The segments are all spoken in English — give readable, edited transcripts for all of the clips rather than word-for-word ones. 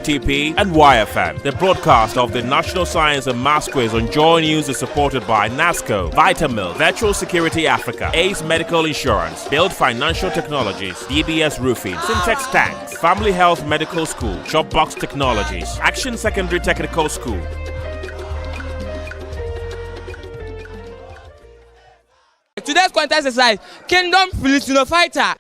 TP and YFM. The broadcast of the National Science and Maths Quiz on Joy News is supported by NASCO, Vitamil, Virtual Security Africa, Ace Medical Insurance, Build Financial Technologies, DBS Roofing, Syntex Tanks, Family Health Medical School, Shopbox Technologies, Action Secondary Technical School. Today's contest is like Kingdom Filipino Fighter.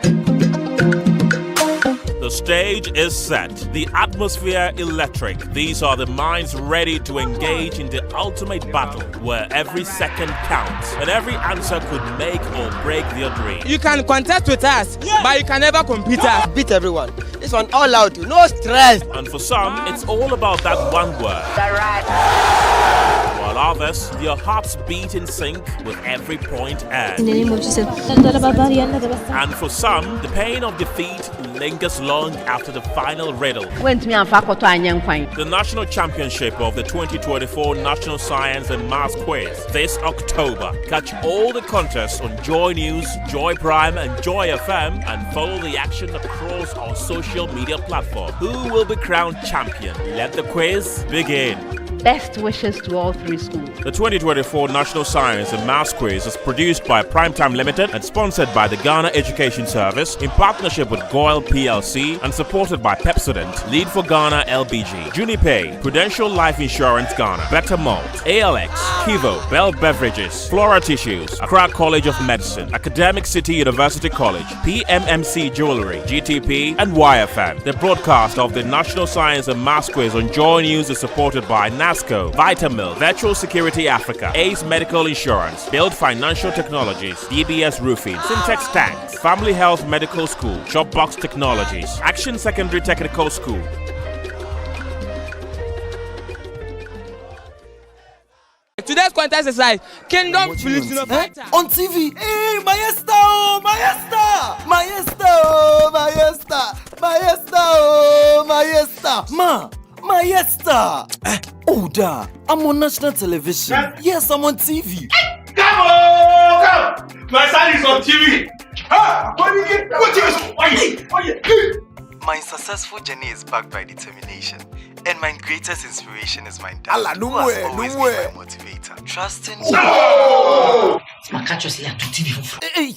The stage is set, the atmosphere electric. These are the minds ready to engage in the ultimate battle where every second counts and every answer could make or break their dream. You can contest with us, but you can never compete us. Beat everyone. This one all out, no stress. And for some, it's all about that one word. While others, their hearts beat in sync with every point earned. In the name of Jesus. And for some, the pain of defeat lingers long after the final riddle. The National Championship of the 2024 National Science and Maths Quiz this October. Catch all the contests on Joy News, Joy Prime and Joy FM and follow the action across our social media platform. Who will be crowned champion? Let the quiz begin. Best wishes to all three schools. The 2024 National Science and Maths Quiz is produced by Primetime Limited and sponsored by the Ghana Education Service in partnership with Goyle PLC and supported by Pepsodent, Lead for Ghana LBG, Junipay, Prudential Life Insurance Ghana, Better Malt, ALX, Kivo, Bell Beverages, Flora Tissues, Accra College of Medicine, Academic City University College, PMMC Jewelry, GTP, and YFM. The broadcast of the National Science and Maths Quiz on Joy News is supported by NASCO, Vitamil, Virtual Security Africa, Ace Medical Insurance, Build Financial Technologies, DBS Roofing, Syntex Tanks, Family Health Medical School, Shopbox Technologies, Action Secondary Technical School. Today's contest is like Kingdom Filipino Fighter. On TV. Hey, Maestra, oh, Maestra, Maestra, oh, Maestra, Maestra, oh, Maestra. Maestra. Oh, da. I'm on national television. Yes, I'm on TV. Come on! Come! My son is on TV. My successful journey is backed by determination, and my greatest inspiration is my dad, who has always been my motivator. Trusting. No! Hey,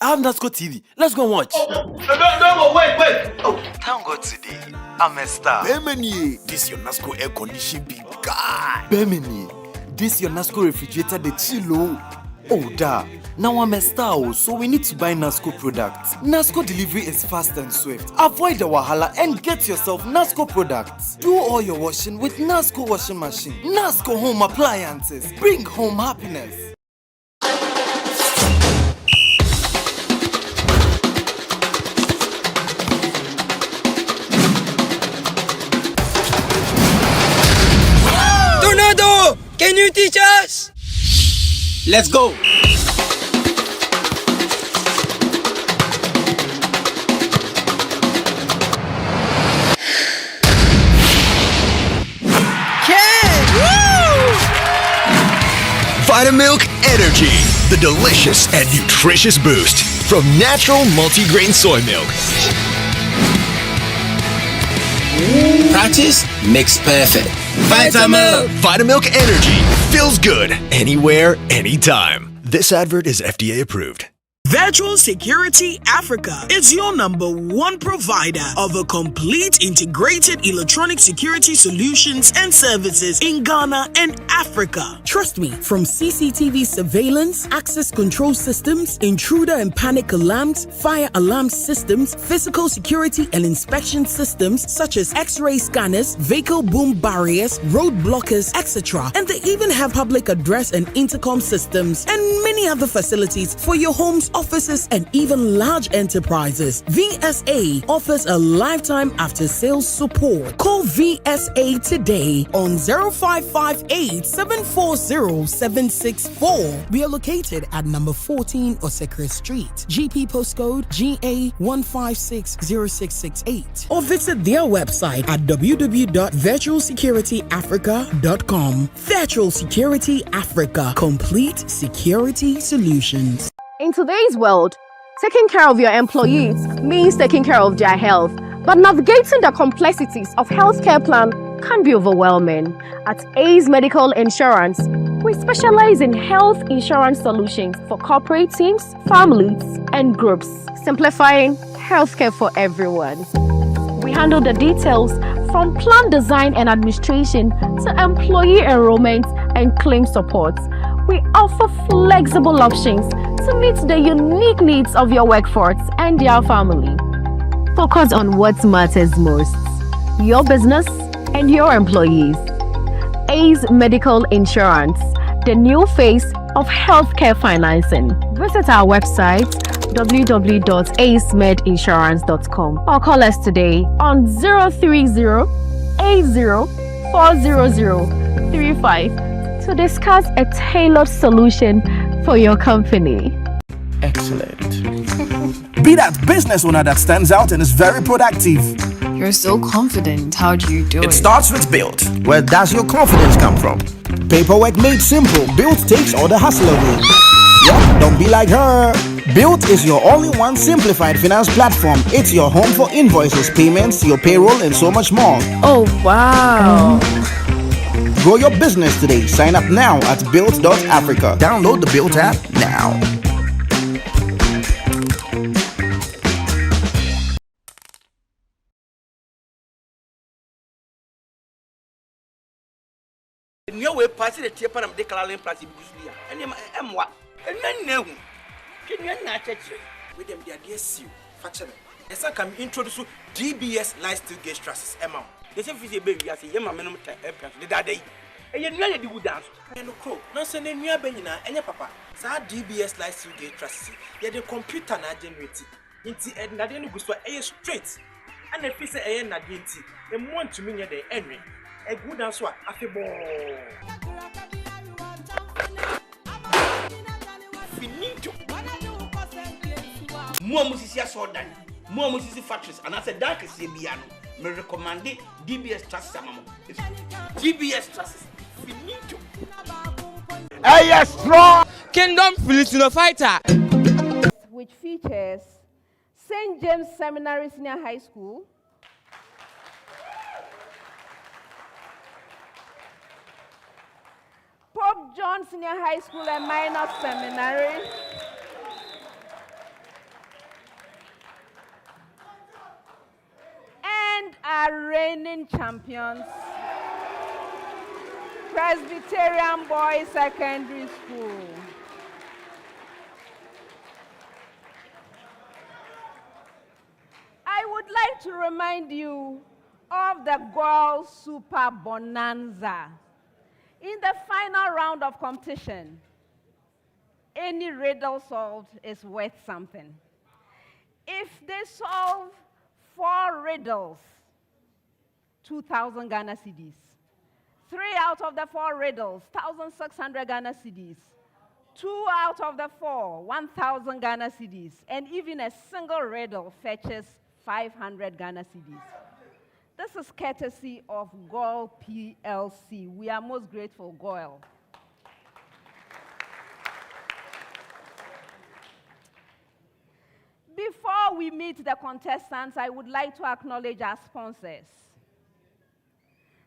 I have NASCO TV. Let's go and watch. No, wait. Oh, thank God today, I'm a star. Bemini, this your NASCO air condition big guy. Bemini, this your NASCO refrigerator the chillo. Oh, da. Now I'm a star, so we need to buy NASCO products. NASCO delivery is fast and swift. Avoid the wahala and get yourself NASCO products. Do all your washing with NASCO washing machine. NASCO home appliances. Bring home happiness. Tornado, can you teach us? Let's go. Vitamilk Energy, the delicious and nutritious boost from natural multigrain soy milk. Practice makes perfect. Vitamilk Energy feels good anywhere, anytime. This advert is FDA approved. Virtual Security Africa is your #1 provider of a complete integrated electronic security solutions and services in Ghana and Africa. Trust me, from CCTV surveillance, access control systems, intruder and panic alarms, fire alarm systems, physical security and inspection systems such as X-ray scanners, vehicle boom barriers, road blockers, etc. And they even have public address and intercom systems and many other facilities for your homes, offices, and even large enterprises. VSA offers a lifetime after-sales support. Call VSA today on 0558 740 764. We are located at number 14 Osekre Street, GP postcode GA1560668, or visit their website at www.virtualsecurityafrica.com. Virtual Security Africa, complete security solutions. In today's world, taking care of your employees means taking care of their health. But navigating the complexities of healthcare plan can be overwhelming. At Ace Medical Insurance, we specialize in health insurance solutions for corporate teams, families, and groups, simplifying healthcare for everyone. We handle the details from plan design and administration to employee enrollment and claim support. We offer flexible options to meet the unique needs of your workforce and their family. Focus on what matters most: your business and your employees. Ace Medical Insurance, the new face of healthcare financing. Visit our website www.acemedinsurance.com or call us today on 030-80-400-35 to discuss a tailored solution for your company. Excellent. Be that business owner that stands out and is very productive. You're so confident. How do you do it? It starts with Built. Where does your confidence come from? Paperwork made simple. Built takes all the hassle away. Yup, don't be like her. Built is your all-in-one simplified finance platform. It's your home for invoices, payments, your payroll, and so much more. Oh, wow. Grow your business today. Sign up now at built.africa. Download the Built app now. We pass the tape and the color and plastic. And what? And then no. Can you not with them? The idea is you. Factor. Yes, I can introduce you DBS Lifestyle Gauge Trusses. Emma. The same physical baby. I say, Yama minimum time. The day. And you know the good dance. And the crow. No, send a new Benina and your papa. So DBS Lifestyle Gauge Trusses. They are the computer not generated. Into and that then goes for a straight. And the face a not guilty. They want to mean the Henry. A good answer, a fable. Finito. More musicians saw that. More music factories, and as a dark as Biano, may recommend DBS Trust Samamo. DBS Trust. Finito. Hey, yes, strong. Kingdom Filipino fighter. Which features St. James Seminary Senior High School, Pope John Senior High School and Minor Seminary, and our reigning champions, Presbyterian Boys Secondary School. I would like to remind you of the Girls Super Bonanza. In the final round of competition, any riddle solved is worth something. If they solve 4 riddles, 2,000 Ghana cedis. 3 out of the 4 riddles, 1,600 Ghana cedis. 2 out of the 4, 1,000 Ghana cedis. And even a single riddle fetches 500 Ghana cedis. This is courtesy of GOIL PLC. We are most grateful, GOIL. Before we meet the contestants, I would like to acknowledge our sponsors.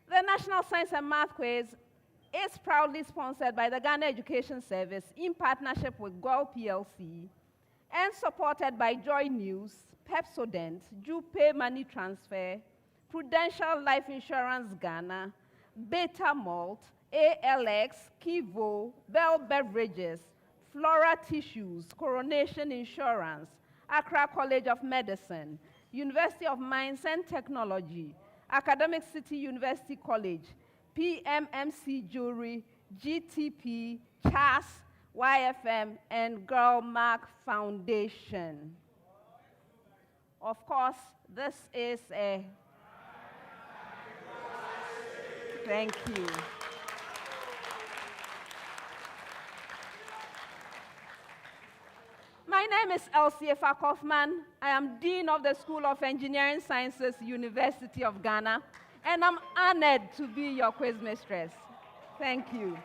The National Science and Math Quiz is proudly sponsored by the Ghana Education Service in partnership with GOIL PLC and supported by Joy News, Pepsodent, Jupe Money Transfer, Prudential Life Insurance Ghana, Beta Malt, ALX, Kivo, Bell Beverages, Flora Tissues, Coronation Insurance, Accra College of Medicine, University of Mines and Technology, Academic City University College, PMMC Jewelry, GTP, CHAS, YFM, and Girl Mark Foundation. Of course, this is a... Thank you. My name is Elsie Kaufman. I am Dean of the School of Engineering Sciences, University of Ghana, and I'm honored to be your quiz mistress. Thank you.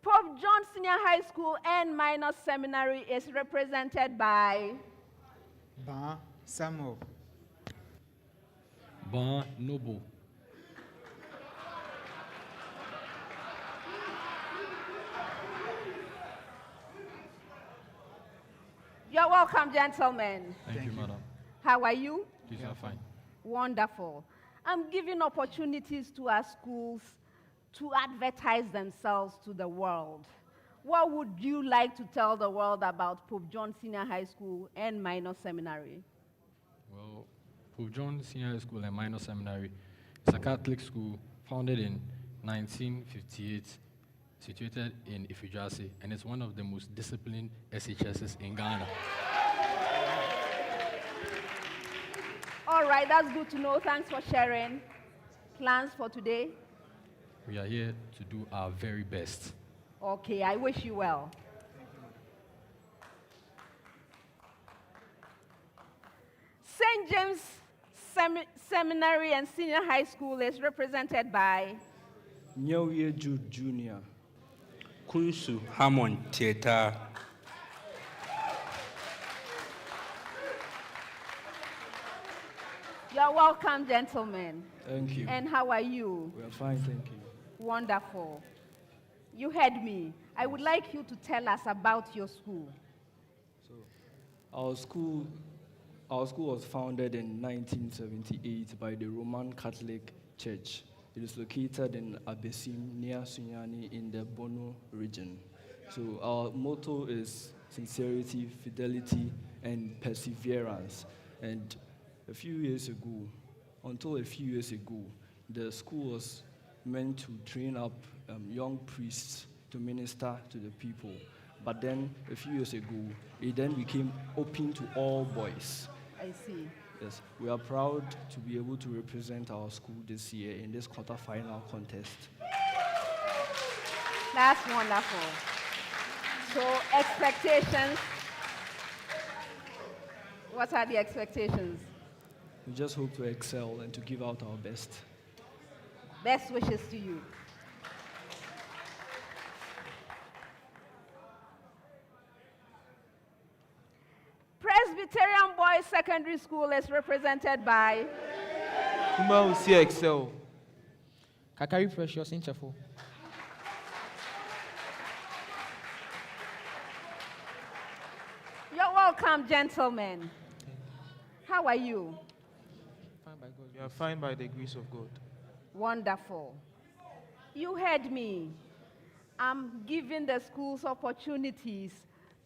Pope John Senior Senior High School and Minor Seminary is represented by Ban Samuel. Ban Noble. You're welcome, gentlemen. Thank you, madam. How are you? These are fine. Wonderful. I'm giving opportunities to our schools to advertise themselves to the world. What would you like to tell the world about Pope John Senior High School and Minor Seminary? Well, Pope John Senior High School and Minor Seminary is a Catholic school founded in 1958, situated in Ifijasi, and it's one of the most disciplined SHSs in Ghana. All right, that's good to know. Thanks for sharing. Plans for today? We are here to do our very best. Okay, I wish you well. St. James Seminary and Senior High School is represented by Nyoye Jude Jr. Kunsu Hammond Theater. You're welcome, gentlemen. Thank you. And how are you? We are fine, thank you. Wonderful. You heard me. I would like you to tell us about your school. So, our school was founded in 1978 by the Roman Catholic Church. It is located in Abesim, near Sunyani, in the Bono region. So our motto is sincerity, fidelity, and perseverance. And until a few years ago, the school was meant to train up young priests to minister to the people. But then, a few years ago, it then became open to all boys. I see. Yes, we are proud to be able to represent our school this year in this quarter-final contest. That's wonderful. So, expectations. What are the expectations? We just hope to excel and to give out our best. Best wishes to you. Presbyterian Boys Secondary School is represented by Kuma Usi Excel. Kakari Precious in Chafo. You're welcome, gentlemen. How are you? Fine by God. We are fine by the grace of God. Wonderful. You heard me. I'm giving the schools opportunities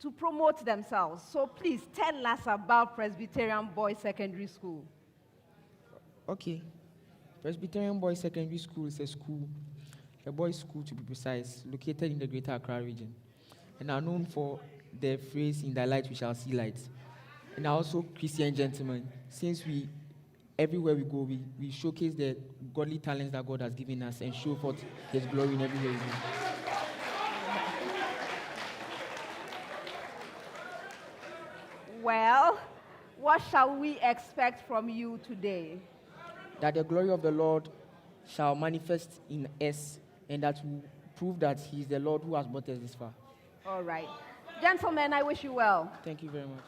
to promote themselves. So please tell us about Presbyterian Boys Secondary School. Okay. Presbyterian Boys Secondary School is a boys' school to be precise, located in the Greater Accra region, and are known for the phrase, "In thy light we shall see light." And are also Christian gentlemen, since everywhere we go, we showcase the godly talents that God has given us and show forth His glory in everywhere we go. Well, what shall we expect from you today? That the glory of the Lord shall manifest in us, and that will prove that He is the Lord who has brought us this far. All right. Gentlemen, I wish you well. Thank you very much.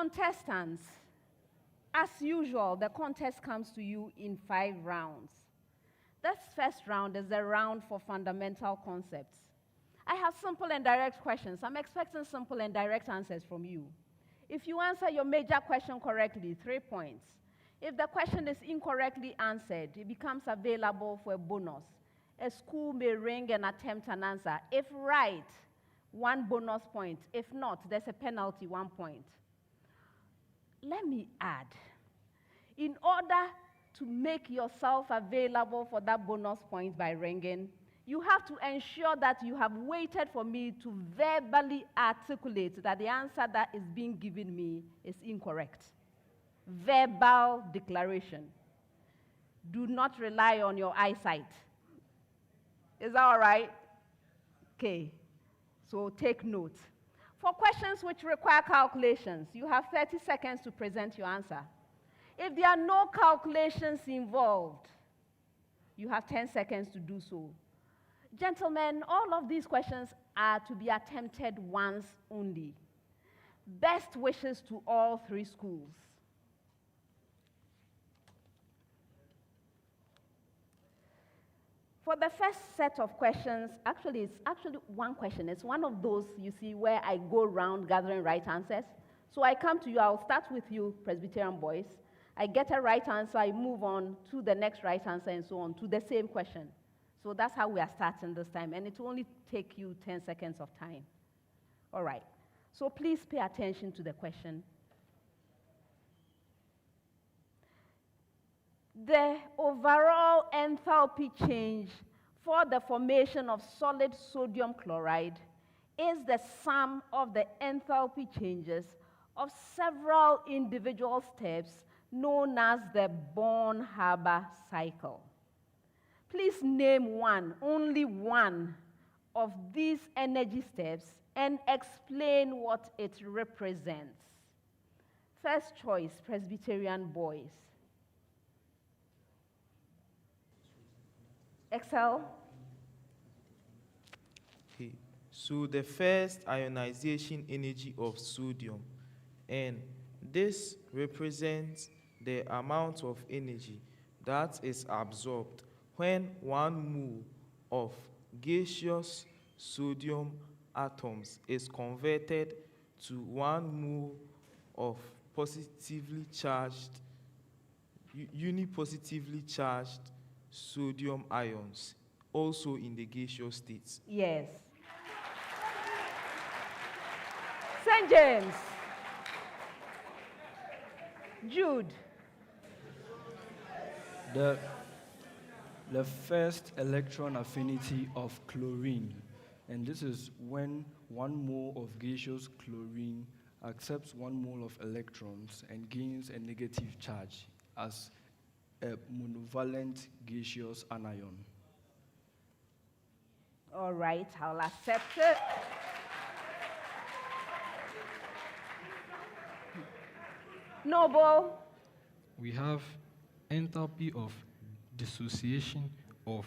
Contestants, as usual, the contest comes to you in 5 rounds. This first round is a round for fundamental concepts. I have simple and direct questions. I'm expecting simple and direct answers from you. If you answer your major question correctly, 3 points. If the question is incorrectly answered, it becomes available for a bonus. A school may ring and attempt an answer. If right, 1 bonus point. If not, there's a penalty, 1 point. Let me add, in order to make yourself available for that bonus point by ringing, you have to ensure that you have waited for me to verbally articulate that the answer that is being given me is incorrect. Verbal declaration. Do not rely on your eyesight. Is that all right? Okay. So take note. For questions which require calculations, you have 30 seconds to present your answer. If there are no calculations involved, you have 10 seconds to do so. Gentlemen, all of these questions are to be attempted once only. Best wishes to all 3 schools. For the first set of questions, it's actually one question. It's one of those, you see, where I go around gathering right answers. So I come to you, I'll start with you, Presbyterian boys. I get a right answer, I move on to the next right answer, and so on, to the same question. So that's how we are starting this time, and it will only take you 10 seconds of time. All right. So please pay attention to the question. The overall enthalpy change for the formation of solid sodium chloride is the sum of the enthalpy changes of several individual steps known as the Born-Haber cycle. Please name one, only one, of these energy steps and explain what it represents. First choice, Presbyterian boys. Excel. Okay. So the first ionization energy of sodium, and this represents the amount of energy that is absorbed when 1 mole of gaseous sodium atoms is converted to 1 mole of positively charged, unipositively charged sodium ions, also in the gaseous state. Yes. St. James. Jude. The first electron affinity of chlorine, and this is when 1 mole of gaseous chlorine accepts 1 mole of electrons and gains a negative charge as a monovalent gaseous anion. All right, I'll accept it. Noble. We have enthalpy of dissociation of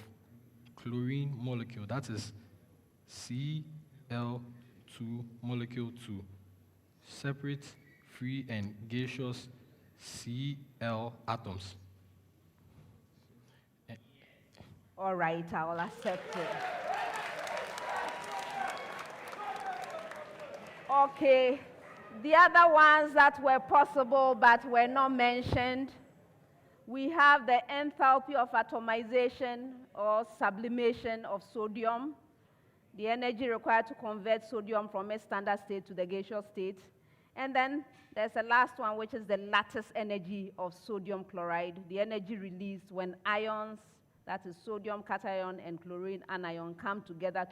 chlorine molecule, that is Cl2 molecule 2, separate free and gaseous Cl atoms. All right, I will accept it. Okay, the other ones that were possible but were not mentioned, we have the enthalpy of atomization or sublimation of sodium, the energy required to convert sodium from its standard state to the gaseous state. And then there's a last one, which is the lattice energy of sodium chloride, the energy released when ions, that is sodium cation and chlorine anion, come together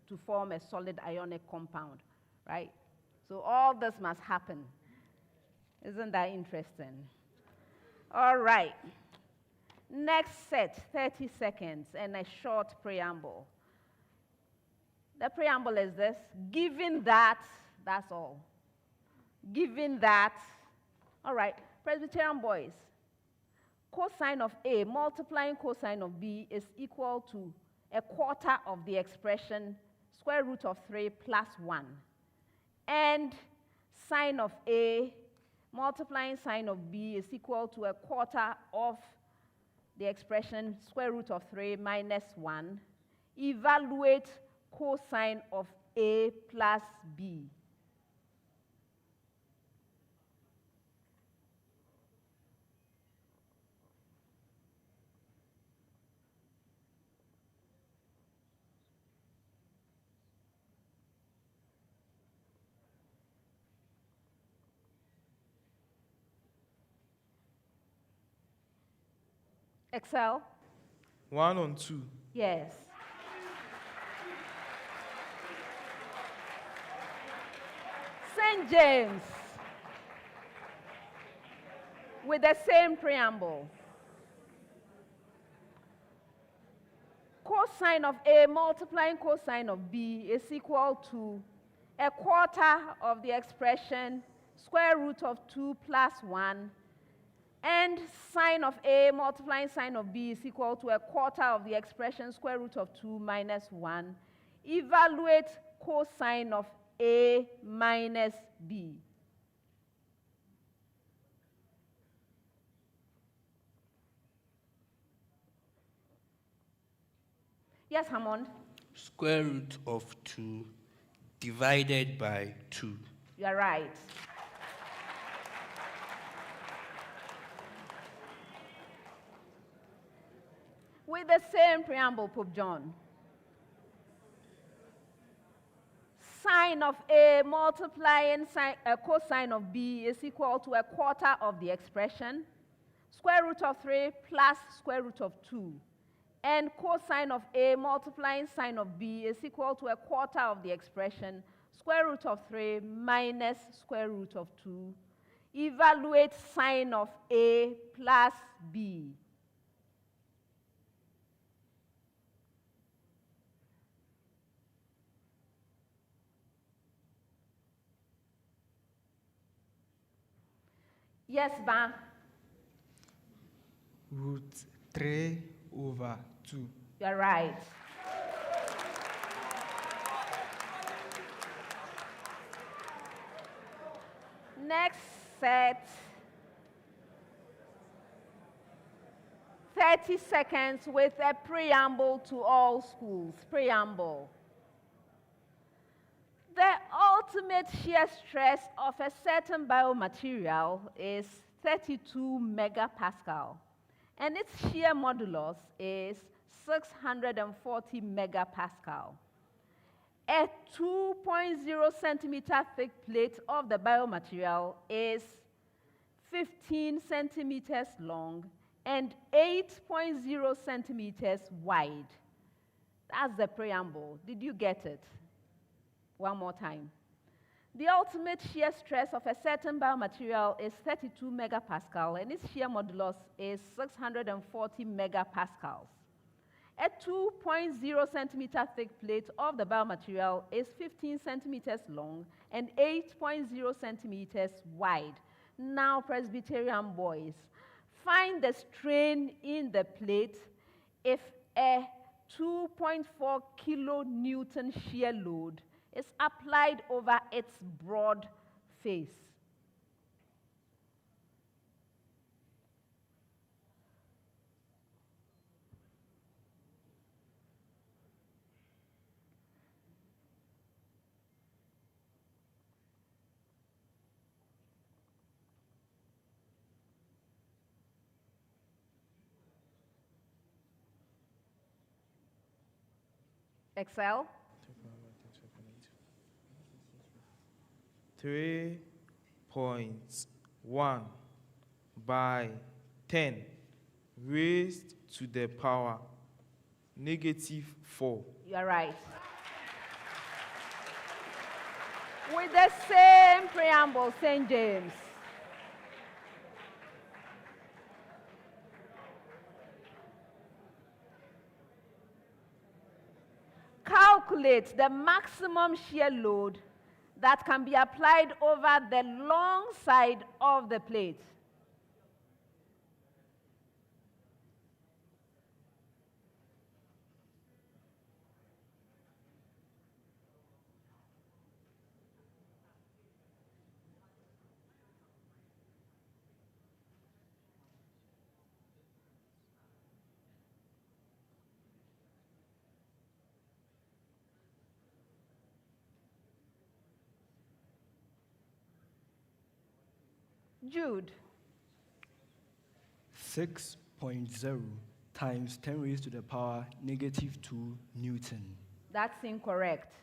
to form a solid ionic compound, right? So all this must happen. Isn't that interesting? All right. Next set, 30 seconds and a short preamble. The preamble is this: given that, that's all. Given that, all right, Presbyterian boys, cosine of A multiplying cosine of B is equal to 1/4 of the expression square root of 3 plus 1. And sine of A multiplying sine of b is equal to a quarter of the expression square root of 3 minus 1. Evaluate cosine of a plus b. Excel? 1 on 2. Yes. St. James, with the same preamble. Cosine of A multiplying cosine of B is equal to a quarter of the expression square root of 2 plus 1, and sine of A multiplying sine of B is equal to a quarter of the expression square root of 2 minus 1. Evaluate cosine of A minus B. Yes, Hammond? Square root of 2 divided by 2. You are right. With the same preamble, Pope John. Sine of A multiplying cosine of B is equal to a quarter of the expression, square root of 3 plus square root of 2. And cosine of A multiplying sine of B is equal to a quarter of the expression, square root of 3 minus square root of 2. Evaluate sine of A plus B. Yes, Ba. Root 3 over 2. You're right. Next set. 30 seconds with a preamble to all schools. Preamble. The ultimate shear stress of a certain biomaterial is 32 megapascal, and its shear modulus is 640 megapascal. A 2.0 centimeter thick plate of the biomaterial is 15 centimeters long and 8.0 centimeters wide. That's the preamble. Did you get it? One more time. The ultimate shear stress of a certain biomaterial is 32 megapascal, and its shear modulus is 640 megapascals. A 2.0 centimeter thick plate of the biomaterial is 15 centimeters long and 8.0 centimeters wide. Now, Presbyterian boys, find the strain in the plate if a 2.4 kilonewton shear load is applied over its broad face. Excel? 3.1 by 10 raised to the power -4. You are right. With the same preamble, St. James. Calculate the maximum shear load that can be applied over the long side of the plate. Jude. 6.0 times 10 raised to the power negative 2 Newton. That's incorrect.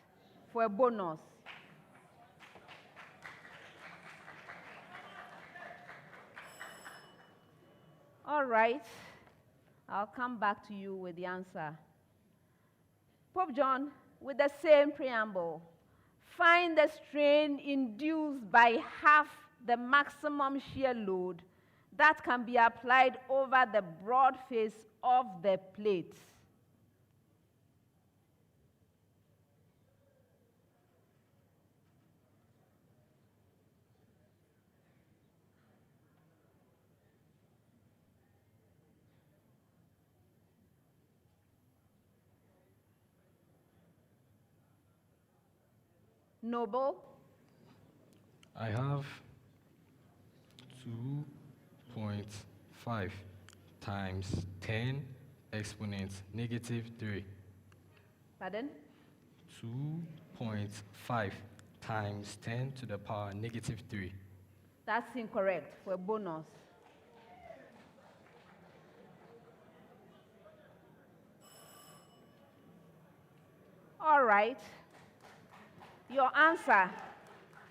For a bonus. All right. I'll come back to you with the answer. Pope John, with the same preamble, find the strain induced by half the maximum shear load that can be applied over the broad face of the plate. Noble? I have 2.5 times 10 exponent negative 3. Pardon? 2.5 times 10 to the power negative 3. That's incorrect. For a bonus. All right. Your answer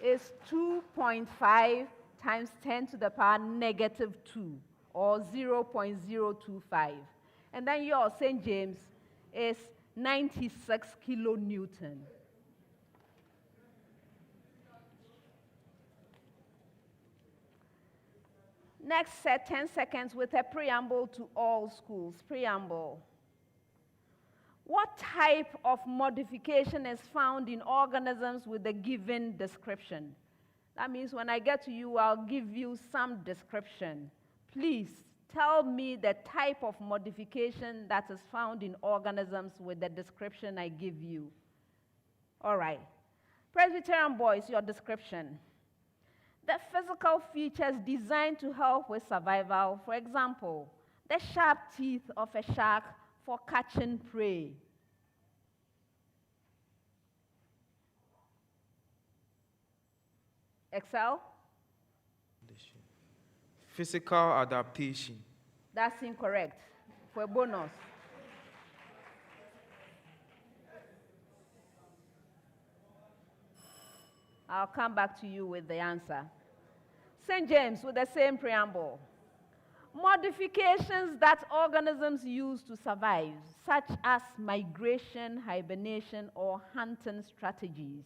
is 2.5 times 10 to the power negative 2, or 0.025. And then your St. James is 96 kilonewton. Next set 10 seconds with a preamble to all schools. Preamble. What type of modification is found in organisms with the given description? That means when I get to you, I'll give you some description. Please tell me the type of modification that is found in organisms with the description I give you. All right. Presbyterian boys, your description. The physical features designed to help with survival, for example, the sharp teeth of a shark for catching prey. Excel? Physical adaptation. That's incorrect. For a bonus. I'll come back to you with the answer. St. James with the same preamble. Modifications that organisms use to survive, such as migration, hibernation, or hunting strategies.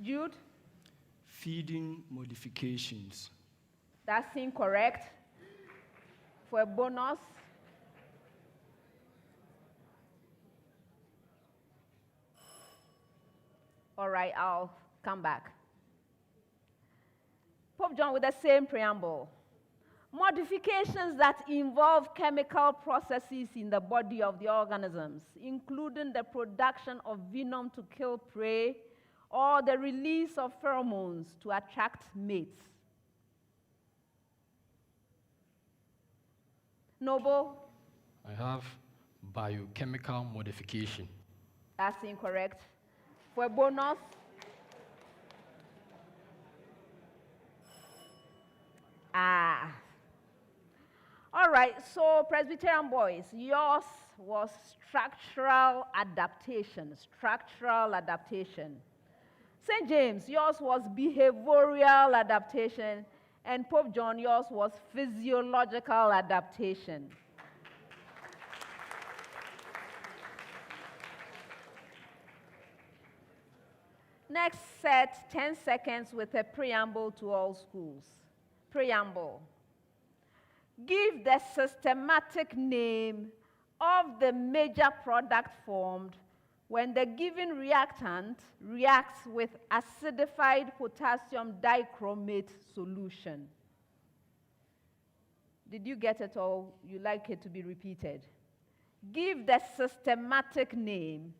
Jude? Feeding modifications. That's incorrect. For a bonus. All right, I'll come back. Pope John with the same preamble. Modifications that involve chemical processes in the body of the organisms, including the production of venom to kill prey or the release of pheromones to attract mates. Noble? I have biochemical modification. That's incorrect. For a bonus. All right, so Presbyterian boys, yours was structural adaptation. Structural adaptation. St. James, yours was behavioral adaptation. And Pope John, yours was physiological adaptation. Next set, 10 seconds with a preamble to all schools. Preamble. Give the systematic name of the major product formed when the given reactant reacts with acidified potassium dichromate solution. Did you get it, or you like it to be repeated? Give the systematic name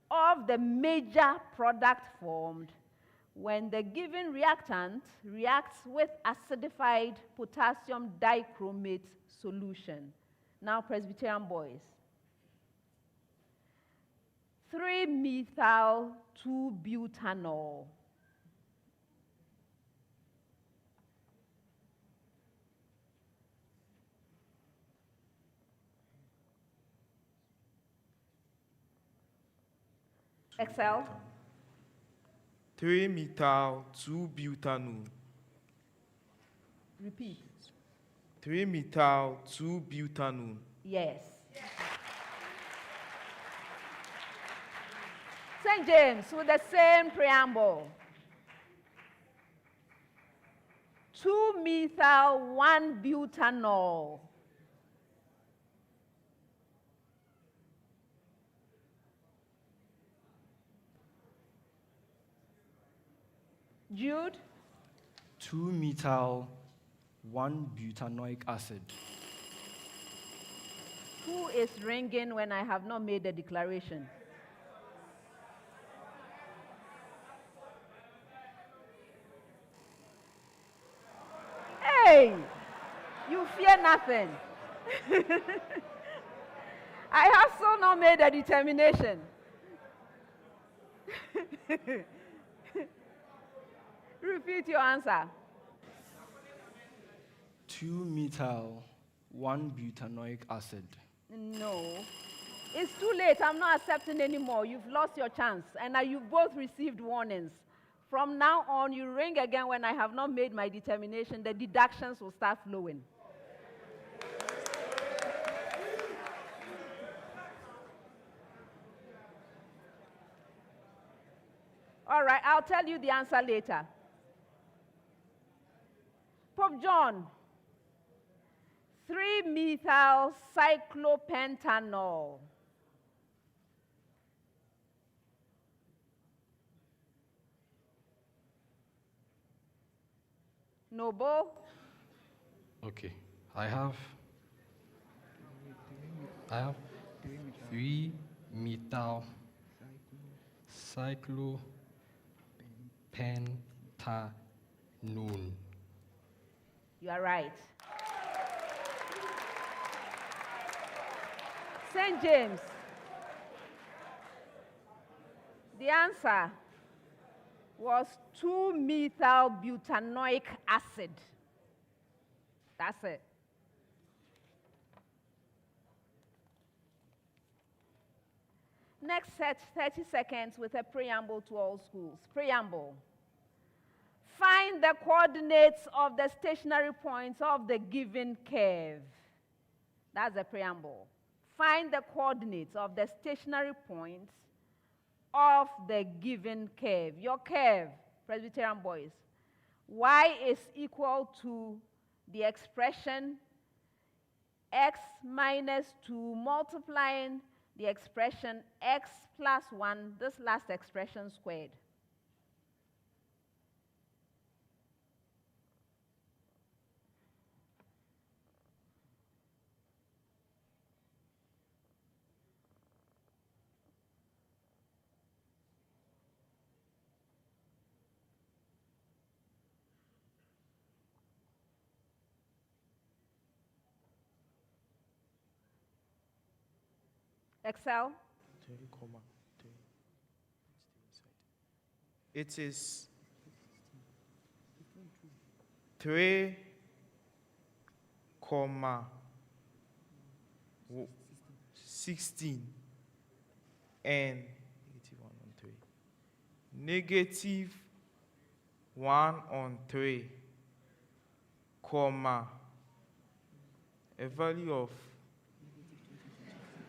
of the major product formed when the given reactant reacts with acidified potassium dichromate solution. Now, Presbyterian boys, 3-methyl-2-butanol. Excel. 3-methyl-2-butanol. Repeat. 3-methyl-2-butanol. Yes. St. James with the same preamble. 2-methyl-1-butanol. Jude? 2-methyl-1-butanoic acid. Who is ringing when I have not made the declaration? Hey, you fear nothing. I have still not made a determination. Repeat your answer. 2-methyl-1-butanoic acid. No. It's too late. I'm not accepting anymore. You've lost your chance. And you've both received warnings. From now on, you ring again when I have not made my determination. The deductions will start flowing. All right, I'll tell you the answer later. Pope John, 3-methyl-cyclopentanol. Noble? Okay, I have 3-methyl cyclopentanone. You are right. St. James. The answer was 2-methyl-butanoic acid. That's it. Next set, 30 seconds with a preamble to all schools. Preamble. Find the coordinates of the stationary points of the given curve. That's the preamble. Find the coordinates of the stationary points of the given curve. Your curve, Presbyterian boys, y is equal to the expression x minus 2 multiplying the expression x plus 1, this last expression squared. Excel. It is 3, 16 and negative 1 on 3, comma, a value of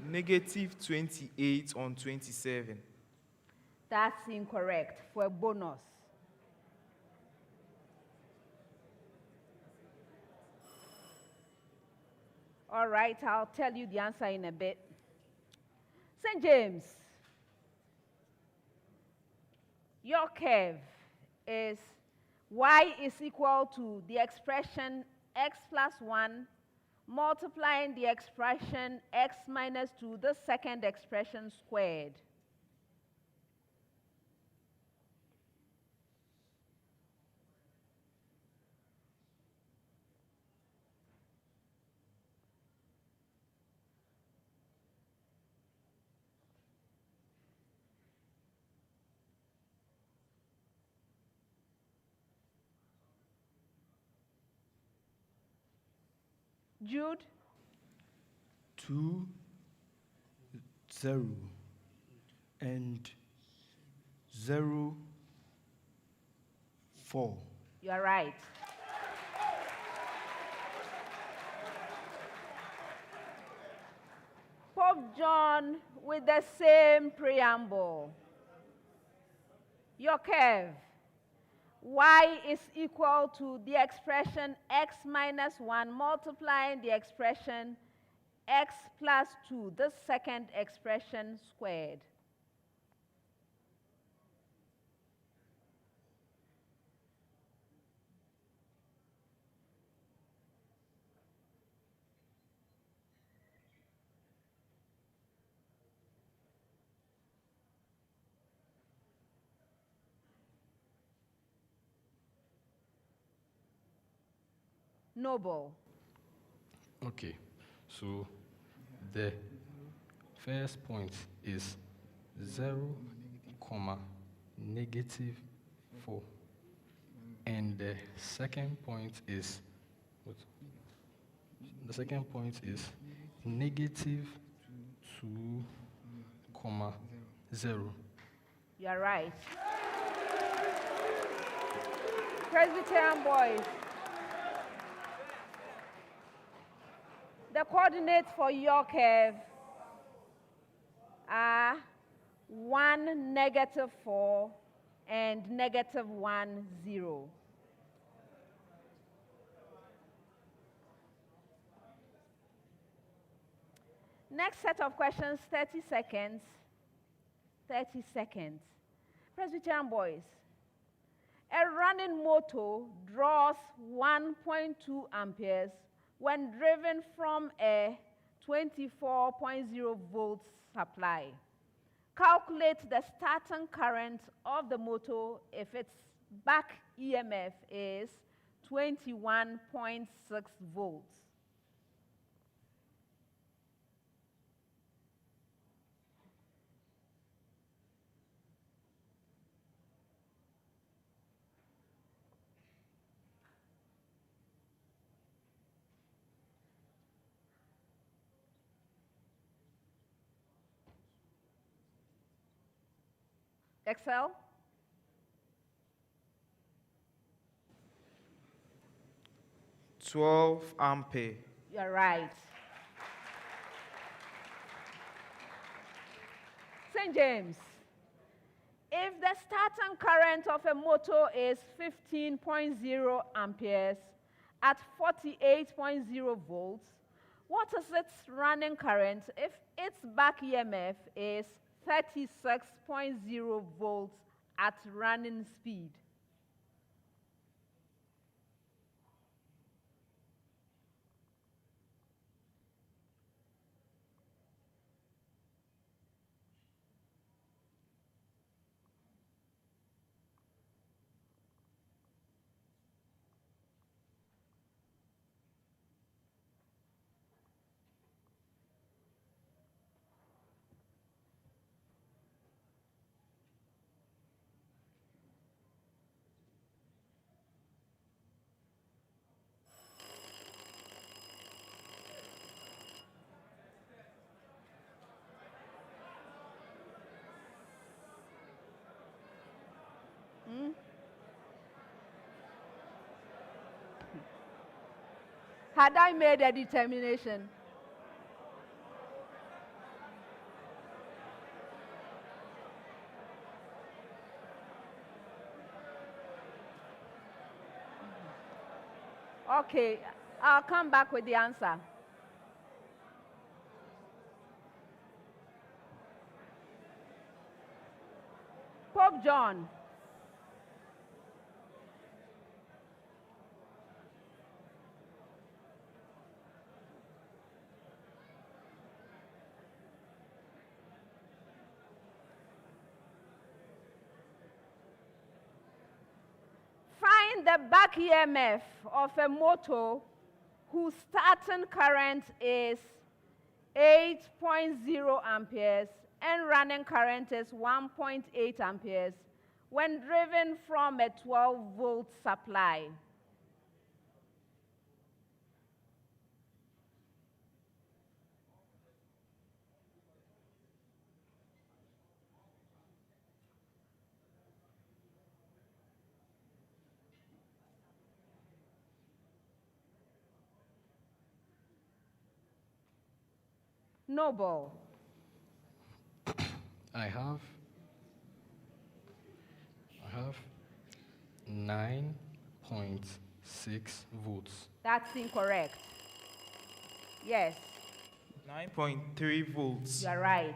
negative 28 on 27. That's incorrect for a bonus. All right, I'll tell you the answer in a bit. St. James, your curve is y is equal to the expression x plus 1 multiplying the expression x minus 2, the second expression squared. Jude? 2, 0, and 0, 4. You are right. Pope John with the same preamble. Your curve, y is equal to the expression x minus 1 multiplying the expression x plus 2, the second expression squared. Noble. Okay, so the first point is 0, -4. And the second point is what? The second point is -2, 0. You are right. Presbyterian boys. The coordinates for your curve are 1, -4, and -1, 0. Next set of questions, 30 seconds. 30 seconds. Presbyterian boys. A running motor draws 1.2 amperes when driven from a 24.0 volts supply. Calculate the starting current of the motor if its back EMF is 21.6 volts. Excel? ampere. You're right. St. James, if the starting current of a motor is 15.0 amperes at 48.0 volts, what is its running current if its back EMF is 36.0 volts at running speed? Had I made a determination? Okay, I'll come back with the answer. Pope John. Find the back EMF of a motor whose starting current is 8.0 amperes and running current is 1.8 amperes when driven from a 12-volt supply. Noble. I have 9.6 votes. That's incorrect. Yes, 9.3 volts. you are right.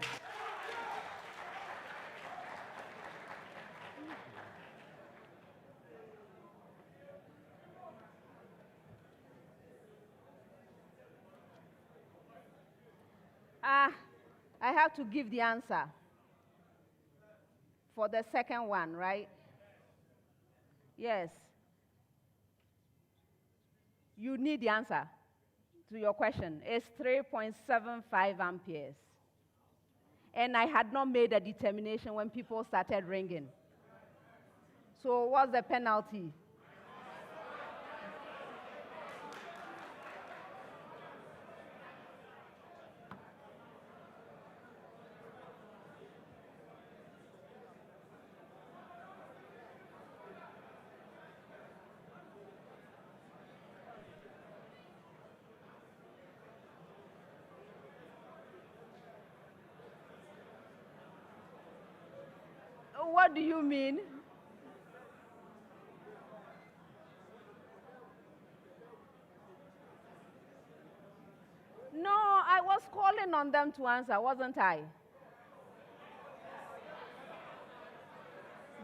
I have to give the answer for the second one, right? Yes. You need the answer to your question. It's 3.75 amperes. And I had not made a determination when people started ringing. So what's the penalty? What do you mean? No, I was calling on them to answer, wasn't I?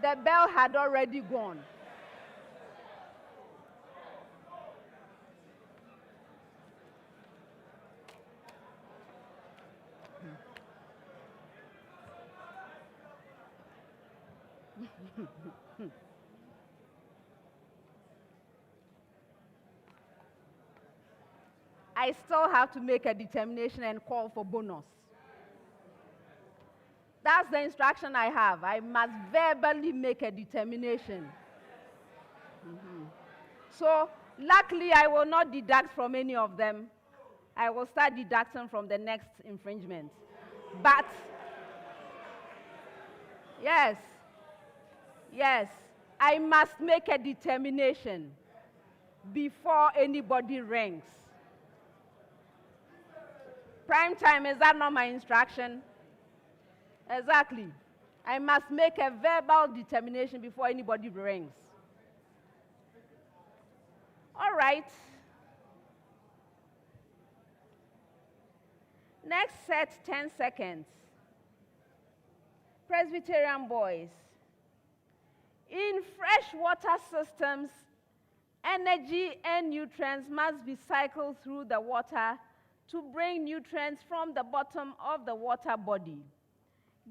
The bell had already gone. I still have to make a determination and call for bonus. That's the instruction I have. I must verbally make a determination. So, luckily, I will not deduct from any of them. I will start deducting from the next infringement. But, yes, I must make a determination before anybody rings. Prime time, is that not my instruction? Exactly. I must make a verbal determination before anybody rings. All right. Next set, 10 seconds. Presbyterian boys. In freshwater systems, energy and nutrients must be cycled through the water to bring nutrients from the bottom of the water body.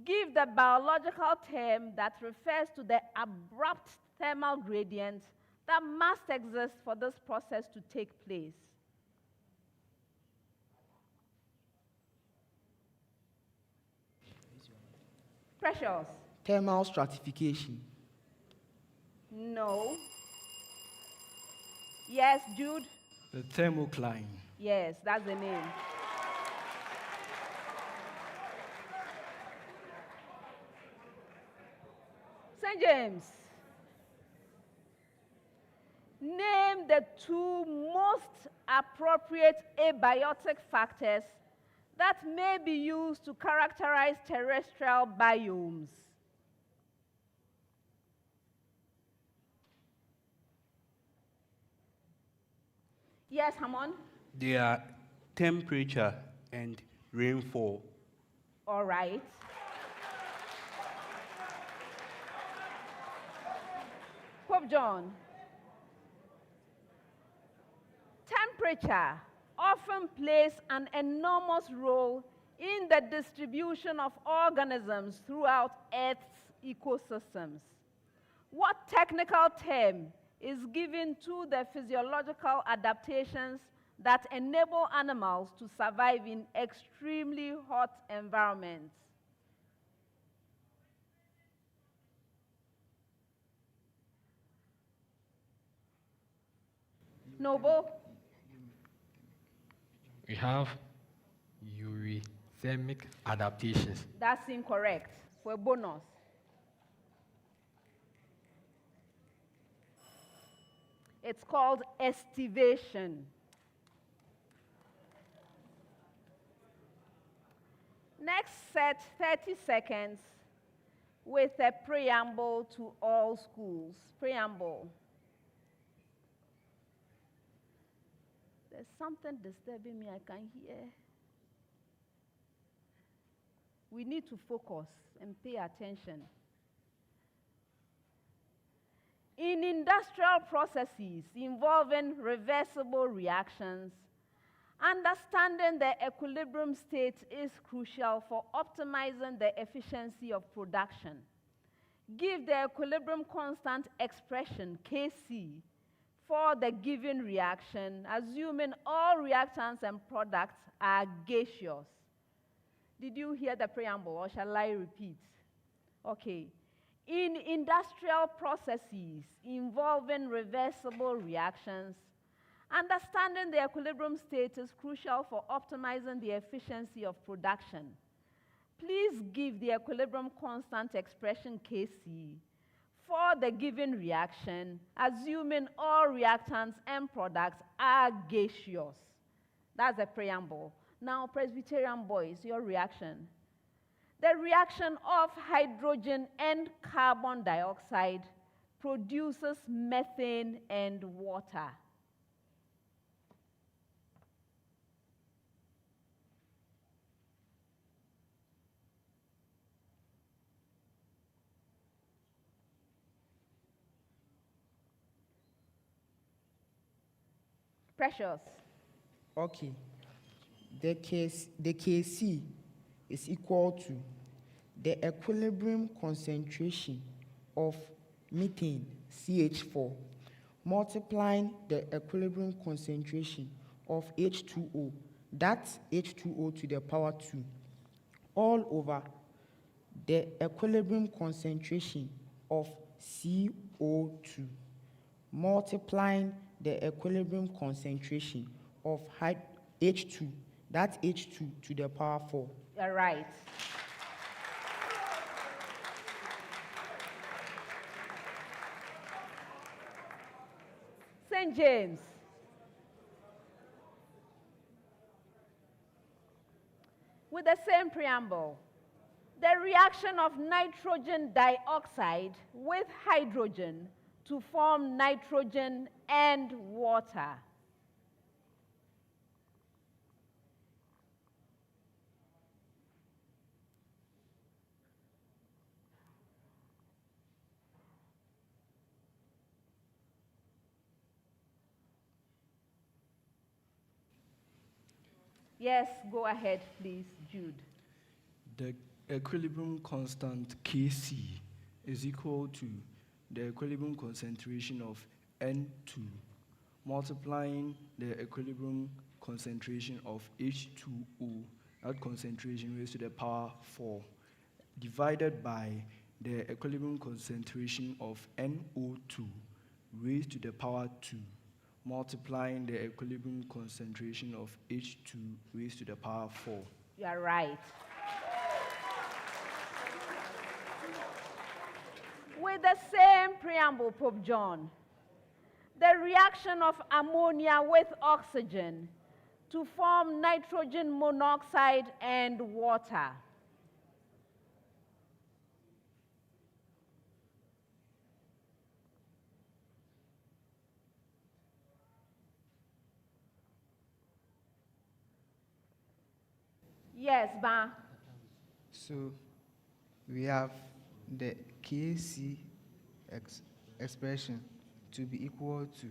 Give the biological term that refers to the abrupt thermal gradient that must exist for this process to take place. Precious. Thermal stratification. No. Yes, Jude? The thermocline. Yes, that's the name. St. James. Name the two most appropriate abiotic factors that may be used to characterize terrestrial biomes. Yes, Hamon? They are temperature and rainfall. All right. Pope John. Temperature often plays an enormous role in the distribution of organisms throughout Earth's ecosystems. What technical term is given to the physiological adaptations that enable animals to survive in extremely hot environments? Noble? We have euthermic adaptations. That's incorrect. For a bonus. It's called estivation. Next set, 30 seconds with a preamble to all schools. Preamble. There's something disturbing me, I can hear. We need to focus and pay attention. In industrial processes involving reversible reactions, understanding the equilibrium state is crucial for optimizing the efficiency of production. Give the equilibrium constant expression, Kc, for the given reaction, assuming all reactants and products are gaseous. Did you hear the preamble, or shall I repeat? Okay. In industrial processes involving reversible reactions, understanding the equilibrium state is crucial for optimizing the efficiency of production. Please give the equilibrium constant expression Kc for the given reaction, assuming all reactants and products are gaseous. That's the preamble. Now, Presbyterian boys, your reaction. The reaction of hydrogen and carbon dioxide produces methane and water. Precious. Okay. The Kc is equal to the equilibrium concentration of methane, CH4, multiplying the equilibrium concentration of H2O, that's H2O to the power 2, all over the equilibrium concentration of CO2, multiplying the equilibrium concentration of H2, that's H2 to the power 4. You're right. St. James. With the same preamble, the reaction of nitrogen dioxide with hydrogen to form nitrogen and water. Yes, go ahead, please, Jude. The equilibrium constant Kc is equal to the equilibrium concentration of N2 multiplying the equilibrium concentration of H2O, that concentration raised to the power 4, divided by the equilibrium concentration of NO2 raised to the power 2, multiplying the equilibrium concentration of H2 raised to the power 4. You are right. With the same preamble, Pope John, the reaction of ammonia with oxygen to form nitrogen monoxide and water. Yes, Ba. So we have the Kc expression to be equal to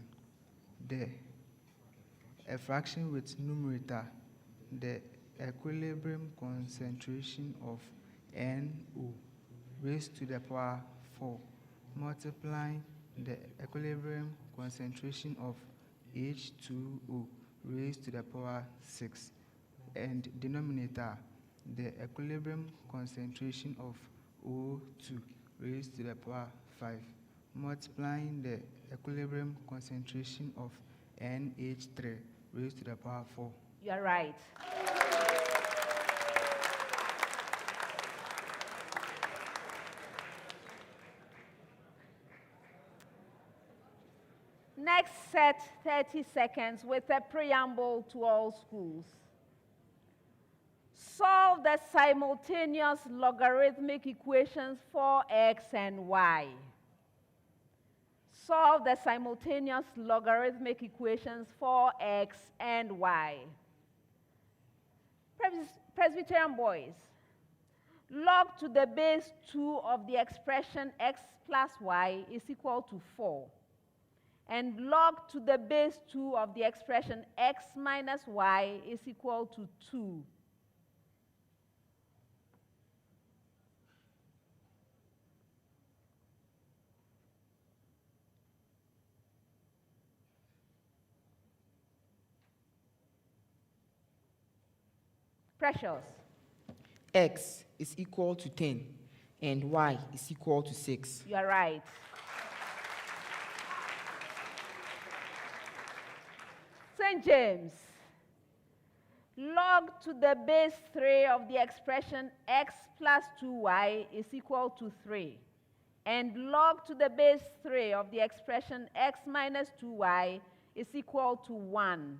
a fraction with numerator, the equilibrium concentration of NO raised to the power 4, multiplying the equilibrium concentration of H2O raised to the power 6, and denominator, the equilibrium concentration of O2 raised to the power 5, multiplying the equilibrium concentration of NH3 raised to the power 4. You are right. Next set, 30 seconds with a preamble to all schools. Solve the simultaneous logarithmic equations for x and y. Solve the simultaneous logarithmic equations for x and y. Presbyterian boys, log to the base 2 of the expression x plus y is equal to 4. And log to the base 2 of the expression x minus y is equal to 2. Precious. X is equal to 10 and y is equal to 6. You are right. St. James, log to the base 3 of the expression x plus 2y is equal to 3. And log to the base 3 of the expression x minus 2y is equal to 1.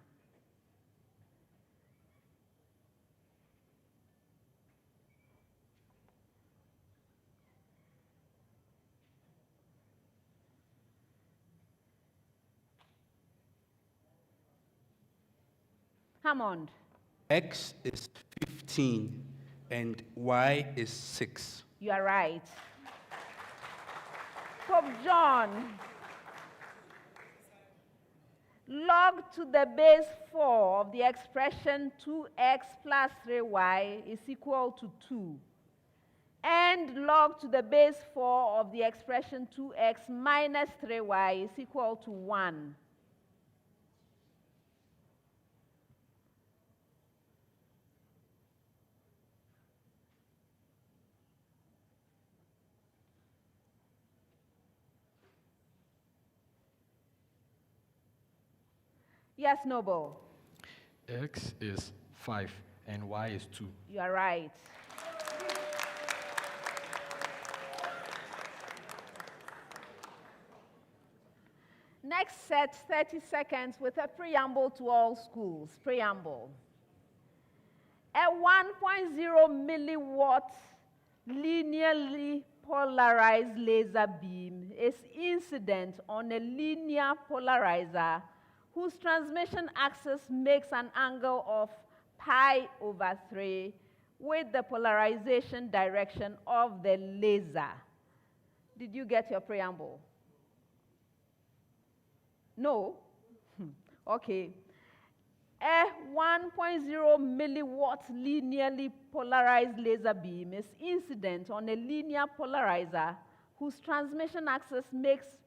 Hammond. X is 15 and Y is 6. You are right. Pope John, log to the base 4 of the expression 2x plus 3y is equal to 2. And log to the base 4 of the expression 2x minus 3y is equal to 1. Yes, Noble. X is 5 and y is 2. You are right. Next set 30 seconds with a preamble to all schools. Preamble. A 1.0 milliwatt linearly polarized laser beam is incident on a linear polarizer whose transmission axis makes an angle of pi over 3 with the polarization direction of the laser. Did you get your preamble? No? Okay. A 1.0 milliwatt linearly polarized laser beam is incident on a linear polarizer whose transmission axis makes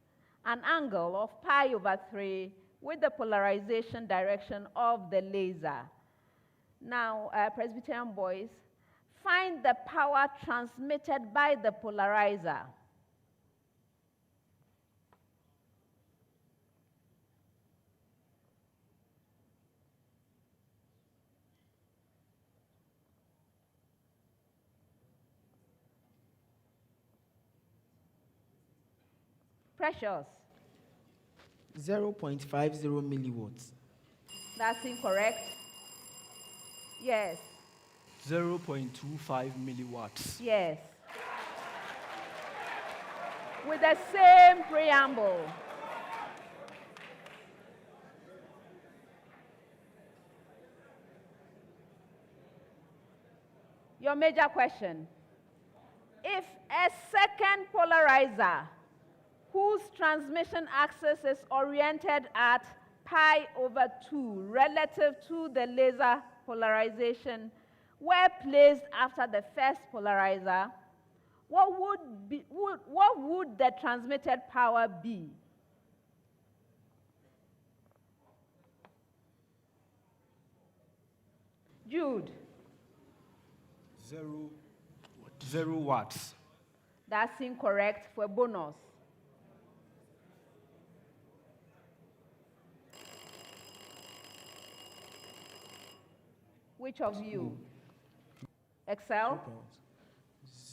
an angle of pi over 3 with the polarization direction of the laser. Now, Presbyterian boys, find the power transmitted by the polarizer. Precious. 0.50 milliwatts. That's incorrect. Yes. 0.25 milliwatts. Yes. With the same preamble. Your major question. If a second polarizer whose transmission axis is oriented at pi over 2 relative to the laser polarization were placed after the first polarizer, what would the transmitted power be? Jude. 0 watts. That's incorrect for bonus. Which of you? Excel?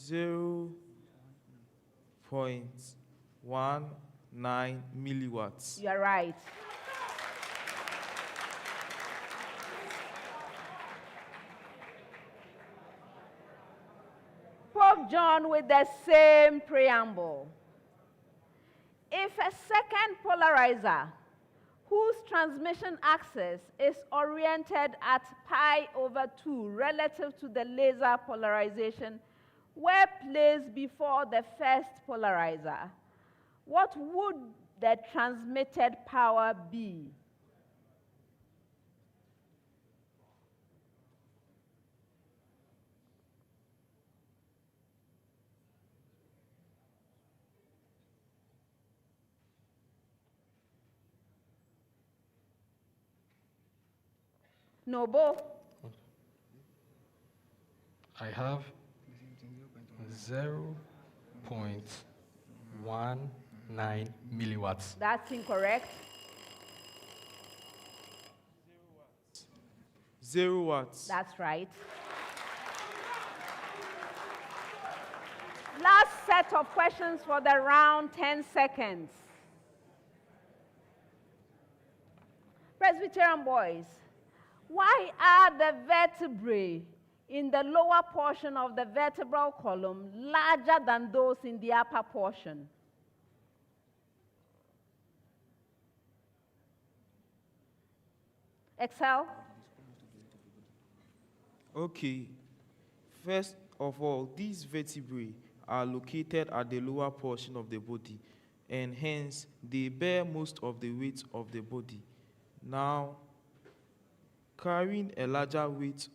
0.19 milliwatts. You are right. Pope John with the same preamble. If a second polarizer whose transmission axis is oriented at pi/2 relative to the laser polarization were placed before the first polarizer, what would the transmitted power be? Noble? I have 0.19 milliwatts. That's incorrect. 0 watts. That's right. Last set of questions for the round, 10 seconds. Presbyterian boys, why are the vertebrae in the lower portion of the vertebral column larger than those in the upper portion? Excel? Okay. First of all, these vertebrae are located at the lower portion of the body, and hence they bear most of the weight of the body. Now, carrying a larger weight